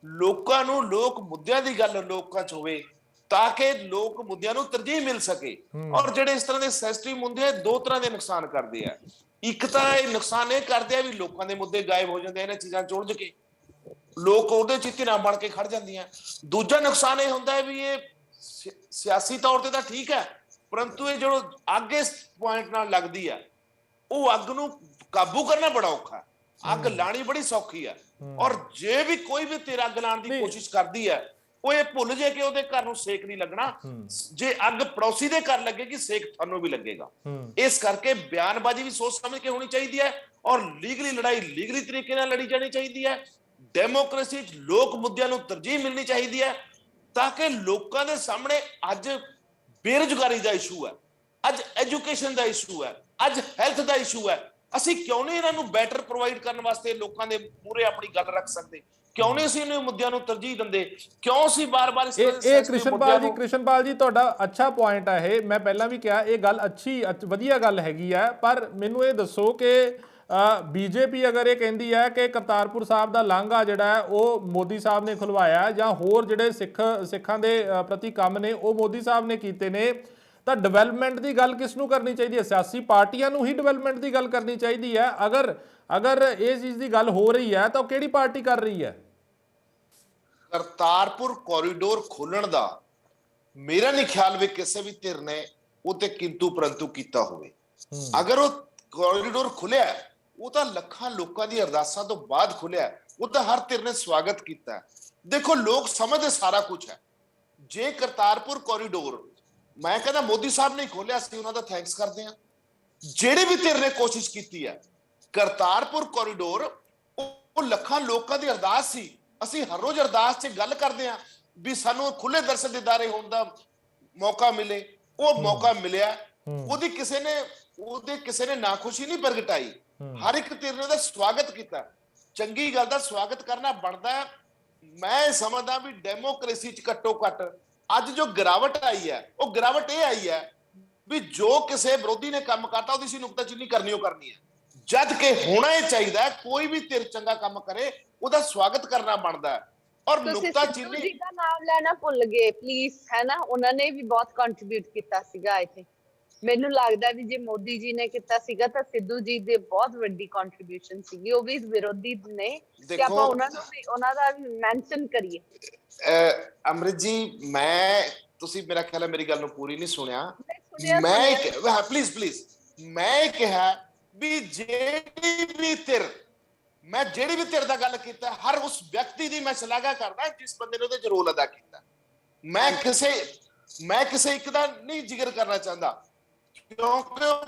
ਲੋਕਾਂ ਨੂੰ ਲੋਕ ਮੁੱਦਿਆਂ ਦੀ ਗੱਲ ਲੋਕਾਂ 'ਚ ਹੋਵੇ, ਤਾਂ ਕਿ ਲੋਕ ਮੁੱਦਿਆਂ ਨੂੰ ਤਰਜੀਹ ਮਿਲ ਸਕੇ। ਔਰ ਜਿਹੜੇ ਇਸ ਤਰ੍ਹਾਂ ਦੇ ਸੈਂਸਿਟਿਵ ਮੁੱਦੇ ਆ, ਦੋ ਤਰ੍ਹਾਂ ਦੇ ਨੁਕਸਾਨ ਕਰਦੇ ਆ। ਇੱਕ ਤਾਂ ਇਹ ਨੁਕਸਾਨ ਇਹ ਕਰਦੇ ਆ ਵੀ ਲੋਕਾਂ ਦੇ ਮੁੱਦੇ ਗਾਇਬ ਹੋ ਜਾਂਦੇ ਆ ਇਹਨਾਂ ਚੀਜ਼ਾਂ 'ਚ ਉਲਝ ਕੇ, ਲੋਕ ਉਹਦੇ 'ਚ ਧਿਰਾਂ ਬਣ ਕੇ ਖੜ ਜਾਂਦੀਆਂ। ਦੂਜਾ ਨੁਕਸਾਨ ਇਹ ਹੁੰਦਾ ਹੈ ਵੀ ਇਹ ਸਿਆਸੀ ਤੌਰ ਤੇ ਤਾਂ ਠੀਕ ਹੈ, ਪਰੰਤੂ ਇਹ ਜਦੋਂ ਅੱਗ ਇਸ ਪੁਆਇੰਟ ਨਾਲ ਲੱਗਦੀ ਆ, ਉਹ ਅੱਗ ਨੂੰ ਕਾਬੂ ਕਰਨਾ ਬੜਾ ਔਖਾ। ਅੱਗ ਲਾਣੀ ਬੜੀ ਸੌਖੀ ਹੈ, ਔਰ ਜੇ ਵੀ ਕੋਈ ਵੀ ਧਿਰ ਅੱਗ ਲਾਉਣ ਦੀ ਕੋਸ਼ਿਸ਼ ਕਰਦੀ ਹੈ, ਉਹ ਇਹ ਭੁੱਲ ਜੇ ਕਿ ਉਹਦੇ ਘਰ ਨੂੰ ਸੇਕ ਨਹੀਂ ਲੱਗਣਾ। ਜੇ ਅੱਗ ਪੜੋਸੀ ਦੇ ਘਰ ਲੱਗੇਗੀ, ਸੇਕ ਤੁਹਾਨੂੰ ਵੀ ਲੱਗੇਗਾ। ਇਸ ਕਰਕੇ ਬਿਆਨਬਾਜ਼ੀ ਵੀ ਸੋਚ ਸਮਝ ਕੇ ਹੋਣੀ ਚਾਹੀਦੀ ਹੈ, ਔਰ ਲੀਗਲੀ ਲੜਾਈ ਲੀਗਲੀ ਤਰੀਕੇ ਨਾਲ ਲੜੀ ਜਾਣੀ ਚਾਹੀਦੀ ਹੈ। ਡੈਮੋਕ੍ਰੇਸੀ 'ਚ ਲੋਕ ਮੁੱਦਿਆਂ ਨੂੰ ਤਰਜੀਹ ਮਿਲਣੀ ਚਾਹੀਦੀ ਹੈ, ਤਾਂ ਕਿ ਲੋਕਾਂ ਦੇ ਸਾਹਮਣੇ ਅੱਜ ਬੇਰੁਜ਼ਗਾਰੀ ਦਾ ਇਸ਼ੂ ਹੈ, ਅੱਜ ਐਜੂਕੇਸ਼ਨ ਦਾ ਇਸ਼ੂ ਹੈ, ਅੱਜ ਹੈਲਥ ਦਾ ਇਸ਼ੂ ਹੈ। ਅਸੀਂ ਕਿਉਂ ਨਹੀਂ ਇਹਨਾਂ ਨੂੰ ਬੈਟਰ ਪ੍ਰੋਵਾਈਡ ਕਰਨ ਵਾਸਤੇ ਲੋਕਾਂ ਦੇ ਮੂਹਰੇ ਆਪਣੀ ਗੱਲ ਰੱਖ ਸਕਦੇ? ਕਿਉਂ ਨਹੀਂ ਅਸੀਂ ਇਹਨਾਂ ਮੁੱਦਿਆਂ ਨੂੰ ਤਰਜੀਹ ਦਿੰਦੇ? ਕਿਉਂ ਅਸੀਂ ਬਾਰ-ਬਾਰ ਇਸ ਇਹ ਕ੍ਰਿਸ਼ਨਪਾਲ ਜੀ ਤੁਹਾਡਾ ਅੱਛਾ ਪੁਆਇੰਟ ਹੈ। ਇਹ ਮੈਂ ਪਹਿਲਾਂ ਵੀ ਕਿਹਾ, ਇਹ ਗੱਲ ਵਧੀਆ ਗੱਲ ਹੈਗੀ ਹੈ। ਪਰ ਮੈਨੂੰ ਇਹ ਦੱਸੋ ਕਿ ਬੀਜੇਪੀ ਅਗਰ ਇਹ ਕਹਿੰਦੀ ਹੈ ਕਿ ਕਰਤਾਰਪੁਰ ਸਾਹਿਬ ਦਾ ਲਾਂਘਾ ਜਿਹੜਾ ਹੈ ਉਹ ਮੋਦੀ ਸਾਹਿਬ ਨੇ ਖੁਲਵਾਇਆ, ਜਾਂ ਹੋਰ ਜਿਹੜੇ ਸਿੱਖਾਂ ਦੇ ਪ੍ਰਤੀ ਕੰਮ ਨੇ ਉਹ ਮੋਦੀ ਸਾਹਿਬ ਨੇ ਕੀਤੇ ਨੇ, ਤਾਂ ਡਿਵੈਲਪਮੈਂਟ ਦੀ ਗੱਲ ਕਿਸ ਨੂੰ ਕਰਨੀ ਚਾਹੀਦੀ ਹੈ? ਸਿਆਸੀ ਪਾਰਟੀਆਂ ਨੂੰ ਹੀ ਡਿਵੈਲਪਮੈਂਟ ਦੀ ਗੱਲ ਕਰਨੀ ਚਾਹੀਦੀ ਹੈ। ਅਗਰ ਇਹ ਚੀਜ਼ ਦੀ ਗੱਲ ਹੋ ਰਹੀ ਹੈ ਤਾਂ ਉਹ ਕਿਹੜੀ ਪਾਰਟੀ ਕਰ ਰਹੀ ਹੈ? ਕਰਤਾਰਪੁਰ ਕੋਰੀਡੋਰ ਖੋਲਣ ਦਾ ਮੇਰਾ ਨਹੀਂ ਖਿਆਲ ਵੀ ਕਿਸੇ ਵੀ ਧਿਰ ਨੇ ਉਹ ਤੇ ਕਿੰਤੂ ਪਰੰਤੂ ਕੀਤਾ ਹੋਵੇ। ਅਗਰ ਉਹ ਕੋਰੀਡੋਰ ਖੁੱਲਿਆ, ਉਹ ਤਾਂ ਲੱਖਾਂ ਲੋਕਾਂ ਦੀ ਅਰਦਾਸਾਂ ਤੋਂ ਬਾਅਦ ਖੁੱਲਿਆ, ਉਹ ਤਾਂ ਹਰ ਧਿਰ ਨੇ ਸਵਾਗਤ ਕੀਤਾ। ਦੇਖੋ, ਲੋਕ ਸਮਝਦੇ ਸਾਰਾ ਕੁਝ ਹੈ। ਜੇ ਕਰਤਾਰਪੁਰ ਕੋਰੀਡੋਰ, ਮੈਂ ਕਹਿੰਦਾ ਮੋਦੀ ਸਾਹਿਬ ਨੇ ਖੋਲਿਆ, ਸੀ ਉਹਨਾਂ ਦਾ ਥੈਂਕਸ ਕਰਦੇ ਆ। ਜਿਹੜੇ ਵੀ ਧਿਰ ਨੇ ਕੋਸ਼ਿਸ਼ ਕੀਤੀ ਹੈ, ਕਰਤਾਰਪੁਰ ਕੋਰੀਡੋਰ ਉਹ ਲੱਖਾਂ ਲੋਕਾਂ ਦੀ ਅਰਦਾਸ ਸੀ। ਅਸੀਂ ਹਰ ਰੋਜ਼ ਅਰਦਾਸ 'ਚ ਗੱਲ ਕਰਦੇ ਆ ਵੀ ਸਾਨੂੰ ਖੁੱਲੇ ਦਰਸ਼ਨ ਦੀਦਾਰੇ ਹੋਣ ਦਾ ਮੌਕਾ ਮਿਲੇ। ਉਹ ਮੌਕਾ ਮਿਲਿਆ, ਉਹਦੀ ਕਿਸੇ ਨੇ ਨਾਖੁਸ਼ੀ ਨਹੀਂ ਪ੍ਰਗਟਾਈ। ਹਰ ਇੱਕ ਧਿਰ ਨੇ ਉਹਦਾ ਸਵਾਗਤ ਕੀਤਾ। ਚੰਗੀ ਗੱਲ ਦਾ ਸਵਾਗਤ ਕਰਨਾ ਬਣਦਾ। ਮੈਂ ਸਮਝਦਾ ਵੀ ਡੈਮੋਕ੍ਰੇਸੀ 'ਚ ਘੱਟੋ ਘੱਟ ਅੱਜ ਜੋ ਗਿਰਾਵਟ ਆਈ ਹੈ, ਉਹ ਗਿਰਾਵਟ ਇਹ ਆਈ ਹੈ ਵੀ ਜੋ ਕਿਸੇ ਵਿਰੋਧੀ ਨੇ ਕੰਮ ਕਰਤਾ, ਉਹਦੀ ਸੀ ਨੁਕਤਾਚੀਨੀ ਕਰਨੀ ਹੈ। ਜਦ ਕਿ ਹੋਣਾ ਇਹ ਚਾਹੀਦਾ, ਕੋਈ ਵੀ ਧਿਰ ਚੰਗਾ ਕੰਮ ਕਰੇ ਉਹਦਾ ਸਵਾਗਤ ਕਰਨਾ ਬਣਦਾ ਹੈ। ਔਰ ਨੁਕਤਾਚੀਨੀ ਜੀ ਦਾ ਨਾਮ ਲੈਣਾ ਭੁੱਲ ਗਏ ਪਲੀਜ਼, ਹੈ ਨਾ? ਉਹਨਾਂ ਨੇ ਵੀ ਬਹੁਤ ਕੰਟਰੀਬਿਊਟ ਕੀਤਾ ਸੀਗਾ। ਆਈ ਥਿੰਕ ਮੈਨੂੰ ਲੱਗਦਾ ਵੀ ਜੇ ਮੋਦੀ ਜੀ ਨੇ ਕੀਤਾ ਸੀਗਾ ਤਾਂ ਸਿੱਧੂ ਜੀ ਦੇ ਬਹੁਤ ਵੱਡੀ ਕੰਟਰੀਬਿਊਸ਼ਨ ਸੀਗੀ। ਉਹ ਵੀ ਵਿਰੋਧੀ ਨੇ, ਤੇ ਆਪਾਂ ਉਹਨਾਂ ਨੂੰ ਵੀ ਉਹਨਾਂ ਦਾ ਵੀ ਮੈਂਸ਼ਨ ਕਰੀਏ। ਅੰਮ੍ਰਿਤ ਜੀ, ਤੁਸੀਂ ਮੇਰਾ ਖਿਆਲ ਹੈ ਮੇਰੀ ਗੱਲ ਨੂੰ ਪੂਰੀ ਨਹੀਂ ਸੁਣਿਆ। ਪਲੀਜ਼ ਮੈਂ ਕਿਹਾ ਵੀ ਮੈਂ ਜਿਹੜੀ ਵੀ ਧਿਰ ਦਾ ਗੱਲ ਕੀਤਾ, ਹਰ ਉਸ ਵਿਅਕਤੀ ਦੀ ਮੈਂ ਸ਼ਲਾਘਾ ਕਰਦਾ ਜਿਸ ਬੰਦੇ ਨੇ ਉਹਦੇ 'ਚ ਰੋਲ ਅਦਾ ਕੀਤਾ। ਮੈਂ ਕਿਸੇ ਇੱਕ ਦਾ ਨਹੀਂ ਜ਼ਿਕਰ ਕਰਨਾ ਚਾਹੁੰਦਾ, ਕਿਉਂਕਿ ਉਹ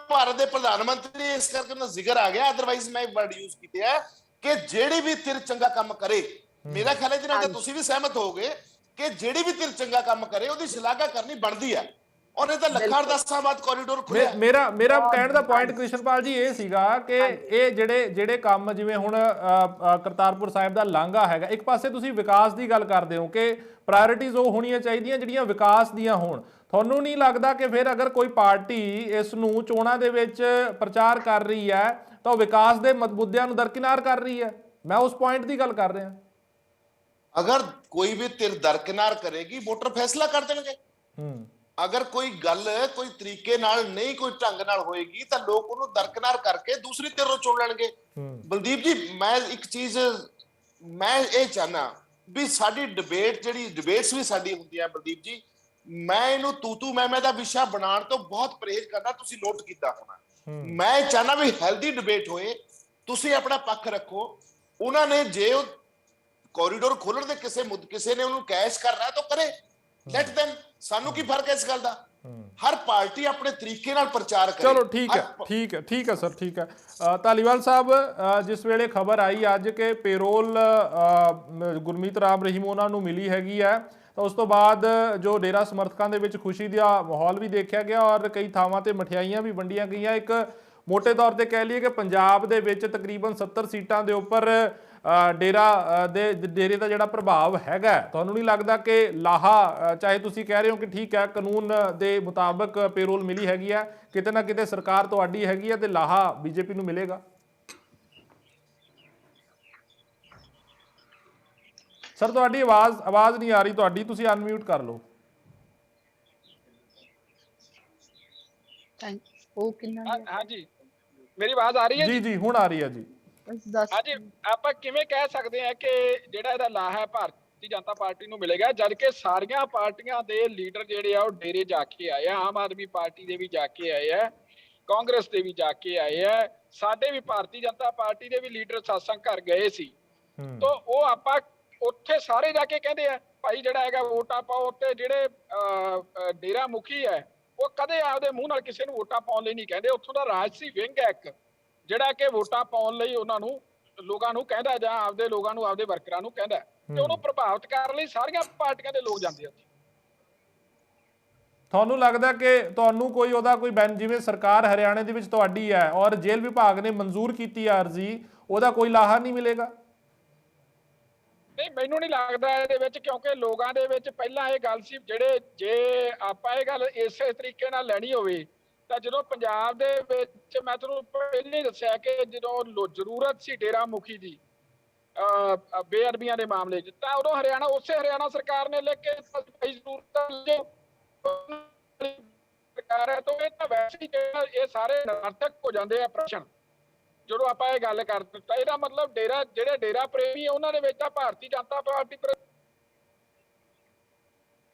ਭਾਰਤ ਦੇ ਪ੍ਰਧਾਨ ਮੰਤਰੀ, ਇਸ ਕਰਕੇ ਉਹਨਾਂ ਦਾ ਜ਼ਿਕਰ ਆ ਗਿਆ। ਅਦਰਵਾਈਜ਼ ਮੈਂ ਵਰਡ ਯੂਜ਼ ਕੀਤੇ ਆ ਕਿ ਜਿਹੜੀ ਵੀ ਧਿਰ ਚੰਗਾ ਕੰਮ ਕਰੇ, ਮੇਰਾ ਖਿਆਲ ਹੈ ਜਿਹਨਾਂ ਨਾਲ ਤੁਸੀਂ ਵੀ ਸਹਿਮਤ ਹੋਗੇ ਕਿ ਜਿਹੜੀ ਵੀ ਧਿਰ ਚੰਗਾ ਕੰਮ ਕਰੇ ਉਹਦੀ ਸ਼ਲਾਘਾ ਕਰਨੀ ਬਣਦੀ ਹੈ। ਔਰ ਇਹ ਤਾਂ ਲੱਖਾਂ ਅਰਦਾਸਾਂ ਬਾਅਦ ਕੋਰੀਡੋਰ ਖੁੱਲਿਆ। ਮੇਰਾ ਕਹਿਣ ਦਾ ਪੁਆਇੰਟ ਕ੍ਰਿਸ਼ਨਪਾਲ ਜੀ ਇਹ ਸੀਗਾ ਕਿ ਇਹ ਜਿਹੜੇ ਕੰਮ, ਜਿਵੇਂ ਹੁਣ ਕਰਤਾਰਪੁਰ ਸਾਹਿਬ ਦਾ ਲਾਂਘਾ ਹੈਗਾ, ਇੱਕ ਪਾਸੇ ਤੁਸੀਂ ਵਿਕਾਸ ਦੀ ਗੱਲ ਕਰਦੇ ਹੋ ਕਿ ਪ੍ਰਾਇੋਰਟੀਜ਼ ਉਹ ਹੋਣੀਆਂ ਚਾਹੀਦੀਆਂ ਜਿਹੜੀਆਂ ਵਿਕਾਸ ਦੀਆਂ ਹੋਣ। ਤੁਹਾਨੂੰ ਨਹੀਂ ਲੱਗਦਾ ਕਿ ਫਿਰ ਅਗਰ ਕੋਈ ਪਾਰਟੀ ਇਸ ਨੂੰ ਚੋਣਾਂ ਦੇ ਵਿੱਚ ਪ੍ਰਚਾਰ ਕਰ ਰਹੀ ਹੈ ਤਾਂ ਉਹ ਵਿਕਾਸ ਦੇ ਮੁੱਦਿਆਂ ਨੂੰ ਦਰਕਿਨਾਰ ਕਰ ਰਹੀ ਹੈ? ਮੈਂ ਉਸ ਪੁਆਇੰਟ ਦੀ ਗੱਲ ਕਰ ਰਿਹਾ। ਅਗਰ ਕੋਈ ਵੀ ਧਿਰ ਦਰਕਿਨਾਰ ਕਰੇਗੀ, ਵੋਟਰ ਫੈਸਲਾ ਕਰ ਦੇਣਗੇ। ਅਗਰ ਕੋਈ ਗੱਲ ਕੋਈ ਤਰੀਕੇ ਨਾਲ ਨਹੀਂ, ਕੋਈ ਢੰਗ ਨਾਲ ਹੋਏਗੀ ਤਾਂ ਲੋਕ ਉਹਨੂੰ ਦਰਕਿਨਾਰ ਕਰਕੇ ਦੂਸਰੀ ਧਿਰ ਨੂੰ ਚੁਣ ਲੈਣਗੇ। ਬਲਦੀਪ ਜੀ, ਮੈਂ ਇੱਕ ਚੀਜ਼ ਮੈਂ ਇਹ ਚਾਹਨਾ ਵੀ ਸਾਡੀ ਡਿਬੇਟਸ ਵੀ ਸਾਡੀ ਹੁੰਦੀਆਂ ਬਲਦੀਪ ਜੀ, ਮੈਂ ਇਹਨੂੰ ਤੂੰ ਮੈਂ ਦਾ ਵਿਸ਼ਾ ਬਣਾਉਣ ਤੋਂ ਬਹੁਤ ਪਰਹੇਜ਼ ਕਰਦਾ। ਤੁਸੀਂ ਨੋਟ ਕੀਤਾ ਹੋਣਾ। ਮੈਂ ਚਾਹਨਾ ਵੀ ਹੈਲਦੀ ਡਿਬੇਟ ਹੋਏ। ਤੁਸੀਂ ਆਪਣਾ ਪੱਖ ਰੱਖੋ। ਉਹਨਾਂ ਨੇ ਜੇ ਉਹ ਕੋਰੀਡੋਰ ਖੋਲਣ ਦੇ ਕਿਸੇ ਨੇ ਉਹਨੂੰ ਕੈਸ਼ ਕਰਨਾ ਤਾਂ ਕਰੇ, ਲੈਟ ਦੈਮ। ਸਾਨੂੰ ਕੀ ਫਰਕ ਹੈ ਇਸ ਗੱਲ ਦਾ? ਹਰ ਪਾਰਟੀ ਆਪਣੇ ਤਰੀਕੇ ਨਾਲ ਪ੍ਰਚਾਰ ਕਰੇ। ਚਲੋ ਠੀਕ ਹੈ ਸਰ, ਠੀਕ ਹੈ। ਧਾਲੀਵਾਲ ਸਾਹਿਬ, ਜਿਸ ਵੇਲੇ ਖਬਰ ਆਈ ਅੱਜ ਕਿ ਪੇਰੋਲ ਗੁਰਮੀਤ ਰਾਮ ਰਹੀਮ ਉਹਨਾਂ ਨੂੰ ਮਿਲੀ ਹੈਗੀ ਹੈ, ਤਾਂ ਉਸ ਤੋਂ ਬਾਅਦ ਜੋ ਡੇਰਾ ਸਮਰਥਕਾਂ ਦੇ ਵਿੱਚ ਖੁਸ਼ੀ ਦਾ ਮਾਹੌਲ ਵੀ ਦੇਖਿਆ ਗਿਆ ਔਰ ਕਈ ਥਾਵਾਂ ਤੇ ਮਠਿਆਈਆਂ ਵੀ ਵੰਡੀਆਂ ਗਈਆਂ। ਇੱਕ ਮੋਟੇ ਤੌਰ ਤੇ ਕਹਿ ਲਈਏ ਕਿ ਪੰਜਾਬ ਦੇ ਵਿੱਚ ਤਕਰੀਬਨ 70 ਸੀਟਾਂ ਦੇ ਉੱਪਰ ਡੇਰੇ ਦਾ ਜਿਹੜਾ ਪ੍ਰਭਾਵ ਹੈਗਾ, ਤੁਹਾਨੂੰ ਨਹੀਂ ਲੱਗਦਾ ਕਿ ਲਾਹਾ, ਚਾਹੇ ਤੁਸੀਂ ਕਹਿ ਰਹੇ ਹੋ ਕਿ ਠੀਕ ਹੈ ਕਾਨੂੰਨ ਦੇ ਮੁਤਾਬਕ ਪੇਰੋਲ ਮਿਲੀ ਹੈਗੀ ਹੈ, ਕਿਤੇ ਨਾ ਕਿਤੇ ਸਰਕਾਰ ਤੁਹਾਡੀ ਹੈਗੀ ਹੈ ਤੇ ਲਾਹਾ ਬੀਜੇਪੀ ਨੂੰ ਮਿਲੇਗਾ? ਸਰ ਤੁਹਾਡੀ ਆਵਾਜ਼ ਨਹੀਂ ਆ ਰਹੀ ਤੁਹਾਡੀ, ਤੁਸੀਂ ਅਨਮਿਊਟ ਕਰ ਲਓ। ਉਹ ਕਿੰਨਾ ਹਾਂਜੀ, ਮੇਰੀ ਆਵਾਜ਼ ਆ ਰਹੀ ਹੈ ਜੀ? ਜੀ ਹੁਣ ਆ ਰਹੀ ਹੈ ਜੀ। ਹਾਂਜੀ, ਆਪਾਂ ਕਿਵੇਂ ਕਹਿ ਸਕਦੇ ਆ ਕਿ ਜਿਹੜਾ ਇਹਦਾ ਲਾਹਾ ਹੈ ਭਾਰਤੀ ਜਨਤਾ ਪਾਰਟੀ ਨੂੰ ਮਿਲੇਗਾ, ਜਦ ਕਿ ਸਾਰੀਆਂ ਪਾਰਟੀਆਂ ਦੇ ਲੀਡਰ ਜਿਹੜੇ ਆ ਉਹ ਡੇਰੇ ਜਾ ਕੇ ਆਏ ਆ। ਆਮ ਆਦਮੀ ਪਾਰਟੀ ਦੇ ਵੀ ਜਾ ਕੇ ਆਏ ਆ, ਕਾਂਗਰਸ ਦੇ ਵੀ ਜਾ ਕੇ ਆਏ ਆ, ਸਾਡੇ ਵੀ ਭਾਰਤੀ ਜਨਤਾ ਪਾਰਟੀ ਦੇ ਵੀ ਲੀਡਰ satsang ਘਰ ਗਏ ਸੀ। ਤਾਂ ਉਹ ਆਪਾਂ ਉੱਥੇ ਸਾਰੇ ਜਾ ਕੇ ਕਹਿੰਦੇ ਆ ਭਾਈ ਜਿਹੜਾ ਹੈਗਾ ਵੋਟਾਂ ਪਾਓ, ਤੇ ਜਿਹੜੇ ਡੇਰਾ ਮੁਖੀ ਹੈ ਉਹ ਕਦੇ ਆਪਦੇ ਮੂੰਹ ਨਾਲ ਕਿਸੇ ਨੂੰ ਵੋਟਾਂ ਪਾਉਣ ਲਈ ਨਹੀਂ ਕਹਿੰਦੇ। ਉੱਥੋਂ ਦਾ ਰਾਜਸੀ ਵਿੰਗ ਹੈ ਇੱਕ, ਜਿਹੜਾ ਕਿ ਵੋਟਾਂ ਪਾਉਣ ਲਈ ਉਹਨਾਂ ਨੂੰ ਲੋਕਾਂ ਨੂੰ ਕਹਿੰਦਾ, ਜਾਂ ਆਪਦੇ ਲੋਕਾਂ ਨੂੰ, ਆਪਦੇ ਵਰਕਰਾਂ ਨੂੰ ਕਹਿੰਦਾ, ਤੇ ਉਹਨੂੰ ਪ੍ਰਭਾਵਿਤ ਕਰਨ ਲਈ ਸਾਰੀਆਂ ਪਾਰਟੀਆਂ ਦੇ ਲੋਕ ਜਾਂਦੇ ਆ। ਤੁਹਾਨੂੰ ਲੱਗਦਾ ਕਿ ਤੁਹਾਨੂੰ ਕੋਈ ਉਹਦਾ ਕੋਈ ਜਿਵੇਂ ਸਰਕਾਰ ਹਰਿਆਣੇ ਦੇ ਵਿੱਚ ਤੁਹਾਡੀ ਹੈ ਔਰ ਜੇਲ੍ਹ ਵਿਭਾਗ ਨੇ ਮਨਜ਼ੂਰ ਕੀਤੀ ਹੈ ਅਰਜ਼ੀ, ਉਹਦਾ ਕੋਈ ਲਾਹਾ ਨਹੀਂ ਮਿਲੇਗਾ? ਨਹੀਂ, ਮੈਨੂੰ ਨਹੀਂ ਲੱਗਦਾ ਇਹਦੇ ਵਿੱਚ, ਕਿਉਂਕਿ ਲੋਕਾਂ ਦੇ ਵਿੱਚ ਪਹਿਲਾਂ ਇਹ ਗੱਲ ਸੀ, ਜਿਹੜੇ ਜੇ ਆਪਾਂ ਇਹ ਗੱਲ ਇਸੇ ਤਰੀਕੇ ਨਾਲ ਲੈਣੀ ਹੋਵੇ ਤਾਂ ਜਦੋਂ ਪੰਜਾਬ ਦੇ ਵਿੱਚ, ਮੈਂ ਤੁਹਾਨੂੰ ਪਹਿਲਾਂ ਹੀ ਦੱਸਿਆ ਕਿ ਜਦੋਂ ਜ਼ਰੂਰਤ ਸੀ ਡੇਰਾ ਮੁਖੀ ਦੀ ਬੇਅਦਬੀਆਂ ਦੇ ਮਾਮਲੇ 'ਚ, ਤਾਂ ਉਦੋਂ ਹਰਿਆਣਾ ਸਰਕਾਰ ਨੇ ਲਿਖ ਕੇ ਜ਼ਰੂਰਤ ਸਰਕਾਰ ਹੈ, ਤਾਂ ਇਹ ਤਾਂ ਵੈਸੇ ਹੀ ਇਹ ਸਾਰੇ ਨਿਰਰਥਕ ਹੋ ਜਾਂਦੇ ਆ ਪ੍ਰਸ਼ਨ ਜਦੋਂ ਆਪਾਂ ਇਹ ਗੱਲ ਕਰ ਦਿੱਤਾ। ਇਹਦਾ ਮਤਲਬ ਜਿਹੜੇ ਡੇਰਾ ਪ੍ਰੇਮੀ ਆ ਉਹਨਾਂ ਦੇ ਵਿੱਚ ਤਾਂ ਭਾਰਤੀ ਜਨਤਾ ਪਾਰਟੀ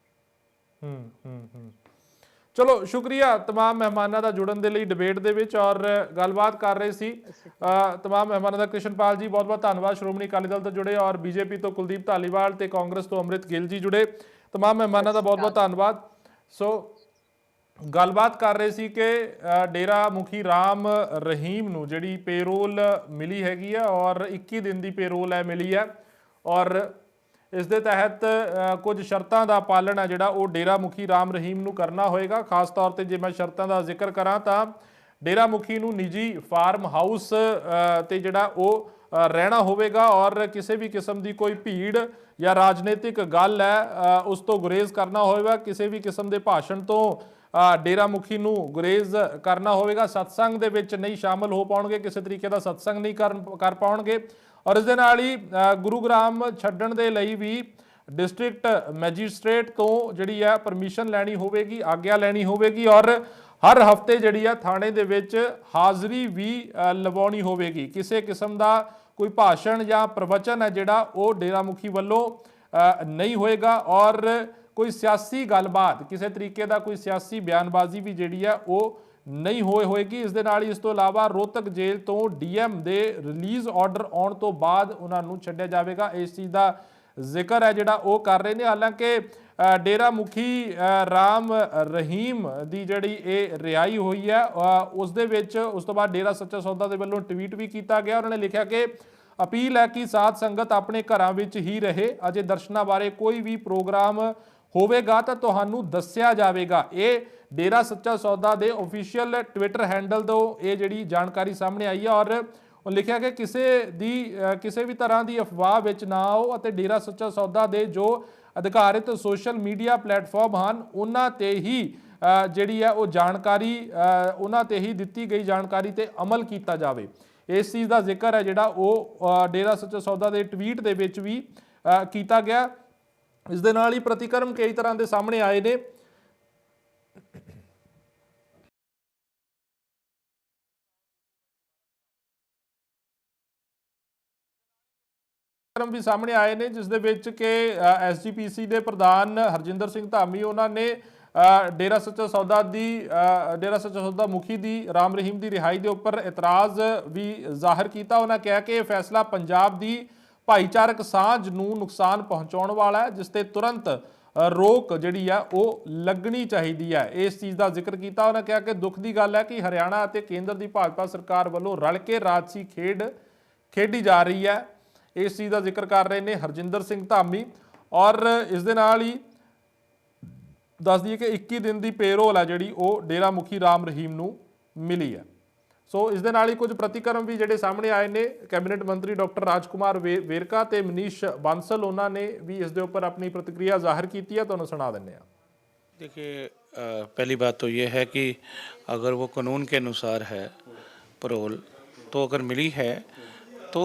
ਚਲੋ ਸ਼ੁਕਰੀਆ तमाम ਮਹਿਮਾਨਾਂ ਦਾ ਜੁੜਨ ਦੇ ਲਈ ਡਿਬੇਟ ਦੇ ਵਿੱਚ ਔਰ ਗੱਲਬਾਤ ਕਰ ਰਹੇ ਸੀ। तमाम ਮਹਿਮਾਨਾਂ ਦਾ ਕ੍ਰਿਸ਼ਨਪਾਲ ਜੀ ਬਹੁਤ ਬਹੁਤ ਧੰਨਵਾਦ, ਸ਼੍ਰੋਮਣੀ ਅਕਾਲੀ ਦਲ ਤੋਂ ਜੁੜੇ, ਔਰ ਬੀਜੇਪੀ ਤੋਂ ਕੁਲਦੀਪ ਧਾਲੀਵਾਲ ਤੇ ਕਾਂਗਰਸ ਤੋਂ ਅੰਮ੍ਰਿਤ ਗਿੱਲ ਜੀ ਜੁੜੇ। तमाम ਮਹਿਮਾਨਾਂ ਦਾ ਬਹੁਤ ਬਹੁਤ ਧੰਨਵਾਦ। ਸੋ ਗੱਲਬਾਤ ਕਰ ਰਹੇ ਸੀ ਕਿ ਡੇਰਾ ਮੁਖੀ ਰਾਮ ਰਹੀਮ ਨੂੰ ਜਿਹੜੀ ਪੇਰੋਲ ਮਿਲੀ ਹੈਗੀ ਹੈ ਔਰ 21 ਦਿਨ ਦੀ ਪੇਰੋਲ ਹੈ ਮਿਲੀ ਹੈ, ਔਰ ਇਸ ਦੇ ਤਹਿਤ ਕੁਝ ਸ਼ਰਤਾਂ ਦਾ ਪਾਲਣ ਹੈ ਜਿਹੜਾ ਉਹ ਡੇਰਾ ਮੁਖੀ ਰਾਮ ਰਹੀਮ ਨੂੰ ਕਰਨਾ ਹੋਏਗਾ। ਖਾਸ ਤੌਰ ਤੇ ਜੇ ਮੈਂ ਸ਼ਰਤਾਂ ਦਾ ਜ਼ਿਕਰ ਕਰਾਂ ਤਾਂ ਡੇਰਾ ਮੁਖੀ ਨੂੰ ਨਿੱਜੀ ਫਾਰਮ ਹਾਊਸ ਤੇ ਜਿਹੜਾ ਉਹ ਰਹਿਣਾ ਹੋਵੇਗਾ ਔਰ ਕਿਸੇ ਵੀ ਕਿਸਮ ਦੀ ਕੋਈ ਭੀੜ ਜਾਂ ਰਾਜਨੀਤਿਕ ਗੱਲ ਹੈ ਉਸ ਤੋਂ ਗੁਰੇਜ਼ ਕਰਨਾ ਹੋਵੇਗਾ। ਕਿਸੇ ਵੀ ਕਿਸਮ ਦੇ ਭਾਸ਼ਣ ਤੋਂ ਡੇਰਾ ਮੁਖੀ ਨੂੰ ਗੁਰੇਜ਼ ਕਰਨਾ ਹੋਵੇਗਾ। ਸਤਸੰਗ ਦੇ ਵਿੱਚ ਨਹੀਂ ਸ਼ਾਮਲ ਹੋ ਪਾਉਣਗੇ, ਕਿਸੇ ਤਰੀਕੇ ਦਾ ਸਤਸੰਗ ਨਹੀਂ ਕਰ ਪਾਉਣਗੇ। ਔਰ ਇਸ ਦੇ ਨਾਲ ਹੀ ਗੁਰੂਗ੍ਰਾਮ ਛੱਡਣ ਦੇ ਲਈ ਵੀ ਡਿਸਟ੍ਰਿਕਟ ਮੈਜਿਸਟ੍ਰੇਟ ਤੋਂ ਜਿਹੜੀ ਹੈ ਪਰਮਿਸ਼ਨ ਲੈਣੀ ਹੋਵੇਗੀ, ਆਗਿਆ ਲੈਣੀ ਹੋਵੇਗੀ, ਔਰ ਹਰ ਹਫਤੇ ਜਿਹੜੀ ਹੈ ਥਾਣੇ ਦੇ ਵਿੱਚ ਹਾਜ਼ਰੀ ਵੀ ਲਵਾਉਣੀ ਹੋਵੇਗੀ। ਕਿਸੇ ਕਿਸਮ ਦਾ ਕੋਈ ਭਾਸ਼ਣ ਜਾਂ ਪ੍ਰਵਚਨ ਹੈ ਜਿਹੜਾ ਉਹ ਡੇਰਾ ਮੁਖੀ ਵੱਲੋਂ ਨਹੀਂ ਹੋਏਗਾ, ਔਰ ਕੋਈ ਸਿਆਸੀ ਗੱਲਬਾਤ, ਕਿਸੇ ਤਰੀਕੇ ਦਾ ਕੋਈ ਸਿਆਸੀ ਬਿਆਨਬਾਜ਼ੀ ਵੀ ਜਿਹੜੀ ਹੈ ਉਹ ਨਹੀਂ ਹੋਏਗੀ। ਇਸ ਦੇ ਨਾਲ ਹੀ ਇਸ ਤੋਂ ਇਲਾਵਾ ਰੋਹਤਕ ਜੇਲ੍ਹ ਤੋਂ ਡੀਐਮ ਦੇ ਰਿਲੀਜ਼ ਆਰਡਰ ਆਉਣ ਤੋਂ ਬਾਅਦ ਉਹਨਾਂ ਨੂੰ ਛੱਡਿਆ ਜਾਵੇਗਾ। ਇਸ ਚੀਜ਼ ਦਾ ਜ਼ਿਕਰ ਹੈ ਜਿਹੜਾ ਉਹ ਕਰ ਰਹੇ ਨੇ। ਹਾਲਾਂਕਿ ਡੇਰਾ ਮੁਖੀ ਰਾਮ ਰਹੀਮ ਦੀ ਜਿਹੜੀ ਇਹ ਰਿਹਾਈ ਹੋਈ ਹੈ ਉਸ ਦੇ ਵਿੱਚ ਉਸ ਤੋਂ ਬਾਅਦ ਡੇਰਾ ਸੱਚਾ ਸੌਦਾ ਦੇ ਵੱਲੋਂ ਟਵੀਟ ਵੀ ਕੀਤਾ ਗਿਆ। ਉਹਨਾਂ ਨੇ ਲਿਖਿਆ ਕਿ ਅਪੀਲ ਹੈ ਕਿ ਸਾਧ ਸੰਗਤ ਆਪਣੇ ਘਰਾਂ ਵਿੱਚ ਹੀ ਰਹੇ, ਅਜੇ ਦਰਸ਼ਨਾਂ ਬਾਰੇ ਕੋਈ ਵੀ ਪ੍ਰੋਗਰਾਮ ਹੋਵੇਗਾ ਤਾਂ ਤੁਹਾਨੂੰ ਦੱਸਿਆ ਜਾਵੇਗਾ। ਇਹ ਡੇਰਾ ਸੱਚਾ ਸੌਦਾ ਦੇ ਆਫੀਸ਼ੀਅਲ ਟਵਿੱਟਰ ਹੈਂਡਲ ਤੋਂ ਇਹ ਜਿਹੜੀ ਜਾਣਕਾਰੀ ਸਾਹਮਣੇ ਆਈ ਹੈ, ਔਰ ਉਹ ਲਿਖਿਆ ਕਿ ਕਿਸੇ ਵੀ ਤਰ੍ਹਾਂ ਦੀ ਅਫਵਾਹ ਵਿੱਚ ਨਾ ਆਓ ਅਤੇ ਡੇਰਾ ਸੱਚਾ ਸੌਦਾ ਦੇ ਜੋ ਅਧਿਕਾਰਿਤ ਸੋਸ਼ਲ ਮੀਡੀਆ ਪਲੇਟਫਾਰਮ ਹਨ ਉਹਨਾਂ ਤੇ ਹੀ ਜਿਹੜੀ ਹੈ ਉਹ ਜਾਣਕਾਰੀ, ਉਹਨਾਂ ਤੇ ਹੀ ਦਿੱਤੀ ਗਈ ਜਾਣਕਾਰੀ ਤੇ ਅਮਲ ਕੀਤਾ ਜਾਵੇ। ਇਸ ਚੀਜ਼ ਦਾ ਜ਼ਿਕਰ ਹੈ ਜਿਹੜਾ ਉਹ ਡੇਰਾ ਸੱਚਾ ਸੌਦਾ ਦੇ ਟਵੀਟ ਦੇ ਵਿੱਚ ਵੀ ਕੀਤਾ ਗਿਆ। ਇਸ ਦੇ ਨਾਲ ਹੀ ਪ੍ਰਤੀਕਰਮ ਕਈ ਤਰ੍ਹਾਂ ਦੇ ਸਾਹਮਣੇ ਆਏ ਨੇ। ਵੀ ਸਾਹਮਣੇ ਆਏ ਨੇ ਜਿਸ ਦੇ ਵਿੱਚ ਕਿ ਐਸਜੀਪੀਸੀ ਦੇ ਪ੍ਰਧਾਨ ਹਰਜਿੰਦਰ ਸਿੰਘ ਧਾਮੀ ਉਹਨਾਂ ਨੇ ਡੇਰਾ ਸੱਚਾ ਸੌਦਾ ਮੁਖੀ ਦੀ ਰਾਮ ਰਹੀਮ ਦੀ ਰਿਹਾਈ ਦੇ ਉੱਪਰ ਇਤਰਾਜ਼ ਵੀ ਜ਼ਾਹਿਰ ਕੀਤਾ। ਉਹਨਾਂ ਕਿਹਾ ਕਿ ਇਹ ਫੈਸਲਾ ਪੰਜਾਬ ਦੀ ਭਾਈਚਾਰਕ ਸਾਂਝ ਨੂੰ ਨੁਕਸਾਨ ਪਹੁੰਚਾਉਣ ਵਾਲਾ ਹੈ, ਜਿਸ ਤੇ ਤੁਰੰਤ ਰੋਕ ਜਿਹੜੀ ਆ ਉਹ ਲੱਗਣੀ ਚਾਹੀਦੀ ਹੈ। ਇਸ ਚੀਜ਼ ਦਾ ਜ਼ਿਕਰ ਕੀਤਾ। ਉਹਨਾਂ ਕਿਹਾ ਕਿ ਦੁੱਖ ਦੀ ਗੱਲ ਹੈ ਕਿ ਹਰਿਆਣਾ ਅਤੇ ਕੇਂਦਰ ਦੀ ਭਾਜਪਾ ਸਰਕਾਰ ਵੱਲੋਂ ਰਲ ਕੇ ਰਾਜਸੀ ਖੇਡ ਖੇਡੀ ਜਾ ਰਹੀ ਹੈ। ਇਸ ਚੀਜ਼ ਦਾ ਜ਼ਿਕਰ ਕਰ ਰਹੇ ਨੇ ਹਰਜਿੰਦਰ ਸਿੰਘ ਧਾਮੀ। ਔਰ ਇਸ ਦੇ ਨਾਲ ਹੀ ਦੱਸ ਦਈਏ ਕਿ 21 ਦਿਨ ਦੀ ਪੇਰੋਲ ਹੈ ਜਿਹੜੀ ਉਹ ਡੇਰਾ ਮੁਖੀ ਰਾਮ ਰਹੀਮ ਨੂੰ ਮਿਲੀ ਹੈ। ਸੋ ਇਸ ਦੇ ਨਾਲ ਹੀ ਕੁਝ ਪ੍ਰਤੀਕਰਮ ਵੀ ਜਿਹੜੇ ਸਾਹਮਣੇ ਆਏ ਨੇ। ਕੈਬਨਿਟ ਮੰਤਰੀ ਡਾਕਟਰ ਰਾਜਕੁਮਾਰ ਵੇਰਕਾ ਤੇ ਮਨੀਸ਼ ਬਾਂਸਲ ਉਹਨਾਂ ਨੇ ਵੀ ਇਸ ਦੇ ਉੱਪਰ अपनी प्रतिक्रिया जाहिर की है, ਤੁਹਾਨੂੰ ਸੁਣਾ ਦਿੰਦੇ ਹਾਂ। देखिए पहली बात तो ये है कि अगर वो कानून के अनुसार है परोल, तो अगर मिली है तो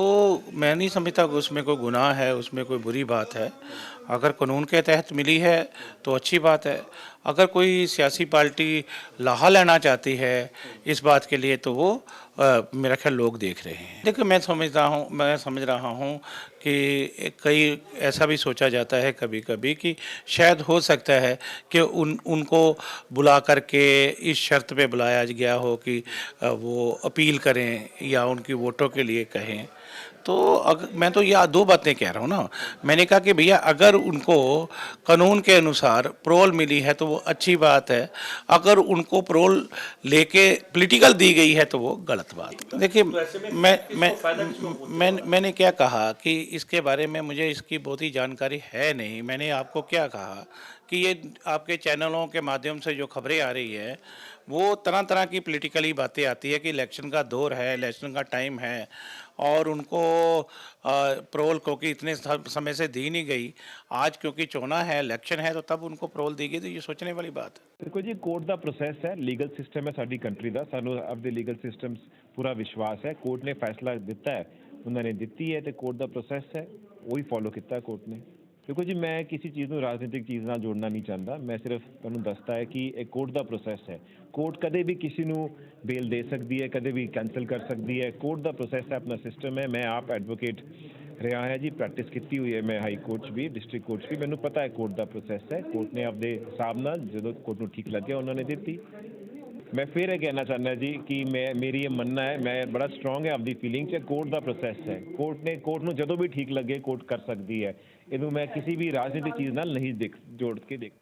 मैं नहीं समझता कि उसमें कोई गुनाह है, उसमें कोई बुरी बात है। अगर कानून के तहत मिली है तो अच्छी बात है। अगर कोई सियासी पार्टी लाहा लेना चाहती है इस बात के लिए, तो वो मेरा ख्याल लोग देख रहे हैं। देखिए मैं समझ रहा हूँ कि कई ऐसा भी सोचा जाता है कभी कभी कि शायद हो सकता है कि उनको बुला करके इस शर्त पे बुलाया गया हो कि वो अपील करें या उनकी वोटों के लिए कहें। तो मैं तो ये दो बातें कह रहा हूँ ना। मैंने कहा कि भैया अगर उनको कानून के अनुसार प्रोल मिली है तो वो अच्छी बात है, अगर उनको प्रोल लेके पॉलिटिकल दी गई है तो वो गलत बात है। देखिए मैंने क्या कहा कि इसके बारे में मुझे इसकी बहुत ही जानकारी है नहीं। मैंने आपको क्या कहा कि ये आपके चैनलों के माध्यम से जो खबरें आ रही है वो तरह तरह की पॉलिटिकली बातें आती है कि इलेक्शन का दौर है, इलेक्शन का टाइम है और उनको प्रोल क्योंकि इतने समय से दी नहीं गई, आज क्योंकि चुना है, इलेक्शन है, तो तब उनको प्रोल दी गई। तो ये सोचने वाली बात है। देखो जी, कोर्ट का प्रोसैस है, लीगल सिस्टम है साडी कंट्री का, सानू आपदे लीगल सिस्टम पूरा विश्वास है। कोर्ट ने फैसला दिता है, उन्होंने दिती है, तो कोर्ट का प्रोसैस है वही फॉलो किया कोर्ट ने। देखो जी, मैं किसी चीज़ को राजनीतिक चीज़ ਨਾਲ जोड़ना नहीं चाहता। मैं सिर्फ ਤੁਹਾਨੂੰ ਦੱਸਦਾ है कि एक कोर्ट का प्रोसैस है। कोर्ट कदे भी किसी ਨੂੰ बेल दे सकती है, कदे भी कैंसल कर सकती है। कोर्ट का प्रोसैस है, अपना सिस्टम है। मैं आप एडवोकेट ਰਿਹਾ है जी, प्रैक्टिस की हुई है मैं हाई कोर्ट भी, डिस्ट्रिक्ट कोर्ट भी। मैंने पता है कोर्ट का प्रोसैस है। कोर्ट ने आपके हिसाब ਨਾਲ जो कोर्ट ਨੂੰ ठीक लगे उन्होंने दी। मैं फिर ये कहना चाहना जी कि मेरी ये मनना है, मैं बड़ा स्ट्रोंग है आपकी फीलिंग च। कोर्ट का प्रोसैस है, कोर्ट ਨੂੰ ਜਦੋਂ भी ठीक लगे कोर्ट कर सकती है। ਇਹਨੂੰ मैं किसी भी राजनीतिक चीज़ ਨਾਲ नहीं जोड़ के देख।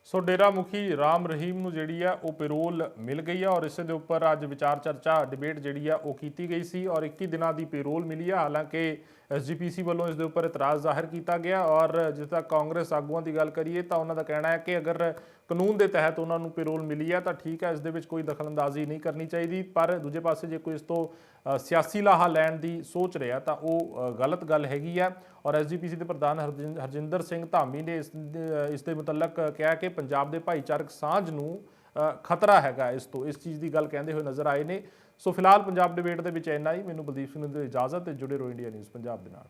ਸੋ ਡੇਰਾ ਮੁਖੀ ਰਾਮ ਰਹੀਮ ਨੂੰ ਜਿਹੜੀ ਆ ਉਹ ਪੈਰੋਲ ਮਿਲ ਗਈ ਆ ਔਰ ਇਸੇ ਦੇ ਉੱਪਰ ਅੱਜ ਵਿਚਾਰ ਚਰਚਾ ਡਿਬੇਟ ਜਿਹੜੀ ਆ ਉਹ ਕੀਤੀ ਗਈ ਸੀ ਔਰ 21 ਦਿਨਾਂ ਦੀ ਪੈਰੋਲ ਮਿਲੀ ਆ। ਹਾਲਾਂਕਿ SGPC ਵੱਲੋਂ ਇਸ ਦੇ ਉੱਪਰ ਇਤਰਾਜ਼ ਜ਼ਾਹਿਰ ਕੀਤਾ ਗਿਆ ਔਰ ਜਿਸ ਤੱਕ ਕਾਂਗਰਸ ਆਗੂਆਂ ਦੀ ਗੱਲ ਕਰੀਏ ਤਾਂ ਉਹਨਾਂ ਦਾ ਕਹਿਣਾ ਹੈ ਕਿ ਅਗਰ ਕਾਨੂੰਨ ਦੇ ਤਹਿਤ ਉਹਨਾਂ ਨੂੰ ਪੈਰੋਲ ਮਿਲੀ ਹੈ ਤਾਂ ਠੀਕ ਹੈ, ਇਸ ਦੇ ਵਿੱਚ ਕੋਈ ਦਖਲਅੰਦਾਜ਼ੀ ਨਹੀਂ ਕਰਨੀ ਚਾਹੀਦੀ। ਪਰ ਦੂਜੇ ਪਾਸੇ ਜੇ ਕੋਈ ਇਸ ਤੋਂ ਸਿਆਸੀ ਲਾਹਾ ਲੈਣ ਦੀ ਸੋਚ ਰਿਹਾ ਤਾਂ ਉਹ ਗਲਤ ਗੱਲ ਹੈਗੀ ਹੈ। ਔਰ SGPC ਦੇ ਪ੍ਰਧਾਨ ਹਰਜਿੰਦਰ ਸਿੰਘ ਧਾਮੀ ਨੇ ਇਸ ਦੇ ਮੁਤਲਕ ਕਿਹਾ ਕਿ ਪੰਜਾਬ ਦੇ ਭਾਈਚਾਰਕ ਸਾਂਝ ਨੂੰ ਖਤਰਾ ਹੈਗਾ ਇਸ ਚੀਜ਼ ਦੀ ਗੱਲ ਕਹਿੰਦੇ ਹੋਏ ਨਜ਼ਰ ਆਏ ਨੇ। ਸੋ ਫਿਲਹਾਲ ਪੰਜਾਬ ਡਿਬੇਟ ਦੇ ਵਿੱਚ ਇੰਨਾ ਹੀ। ਮੈਨੂੰ ਬਲਦੀਪ ਸਿੰਘ ਨੂੰ ਦਿਓ ਇਜਾਜ਼ਤ ਤੇ ਜੁੜੇ ਰਹੋ ਇੰਡੀਆ ਨਿਊਜ਼ ਪੰਜਾਬ ਦੇ ਨਾਲ।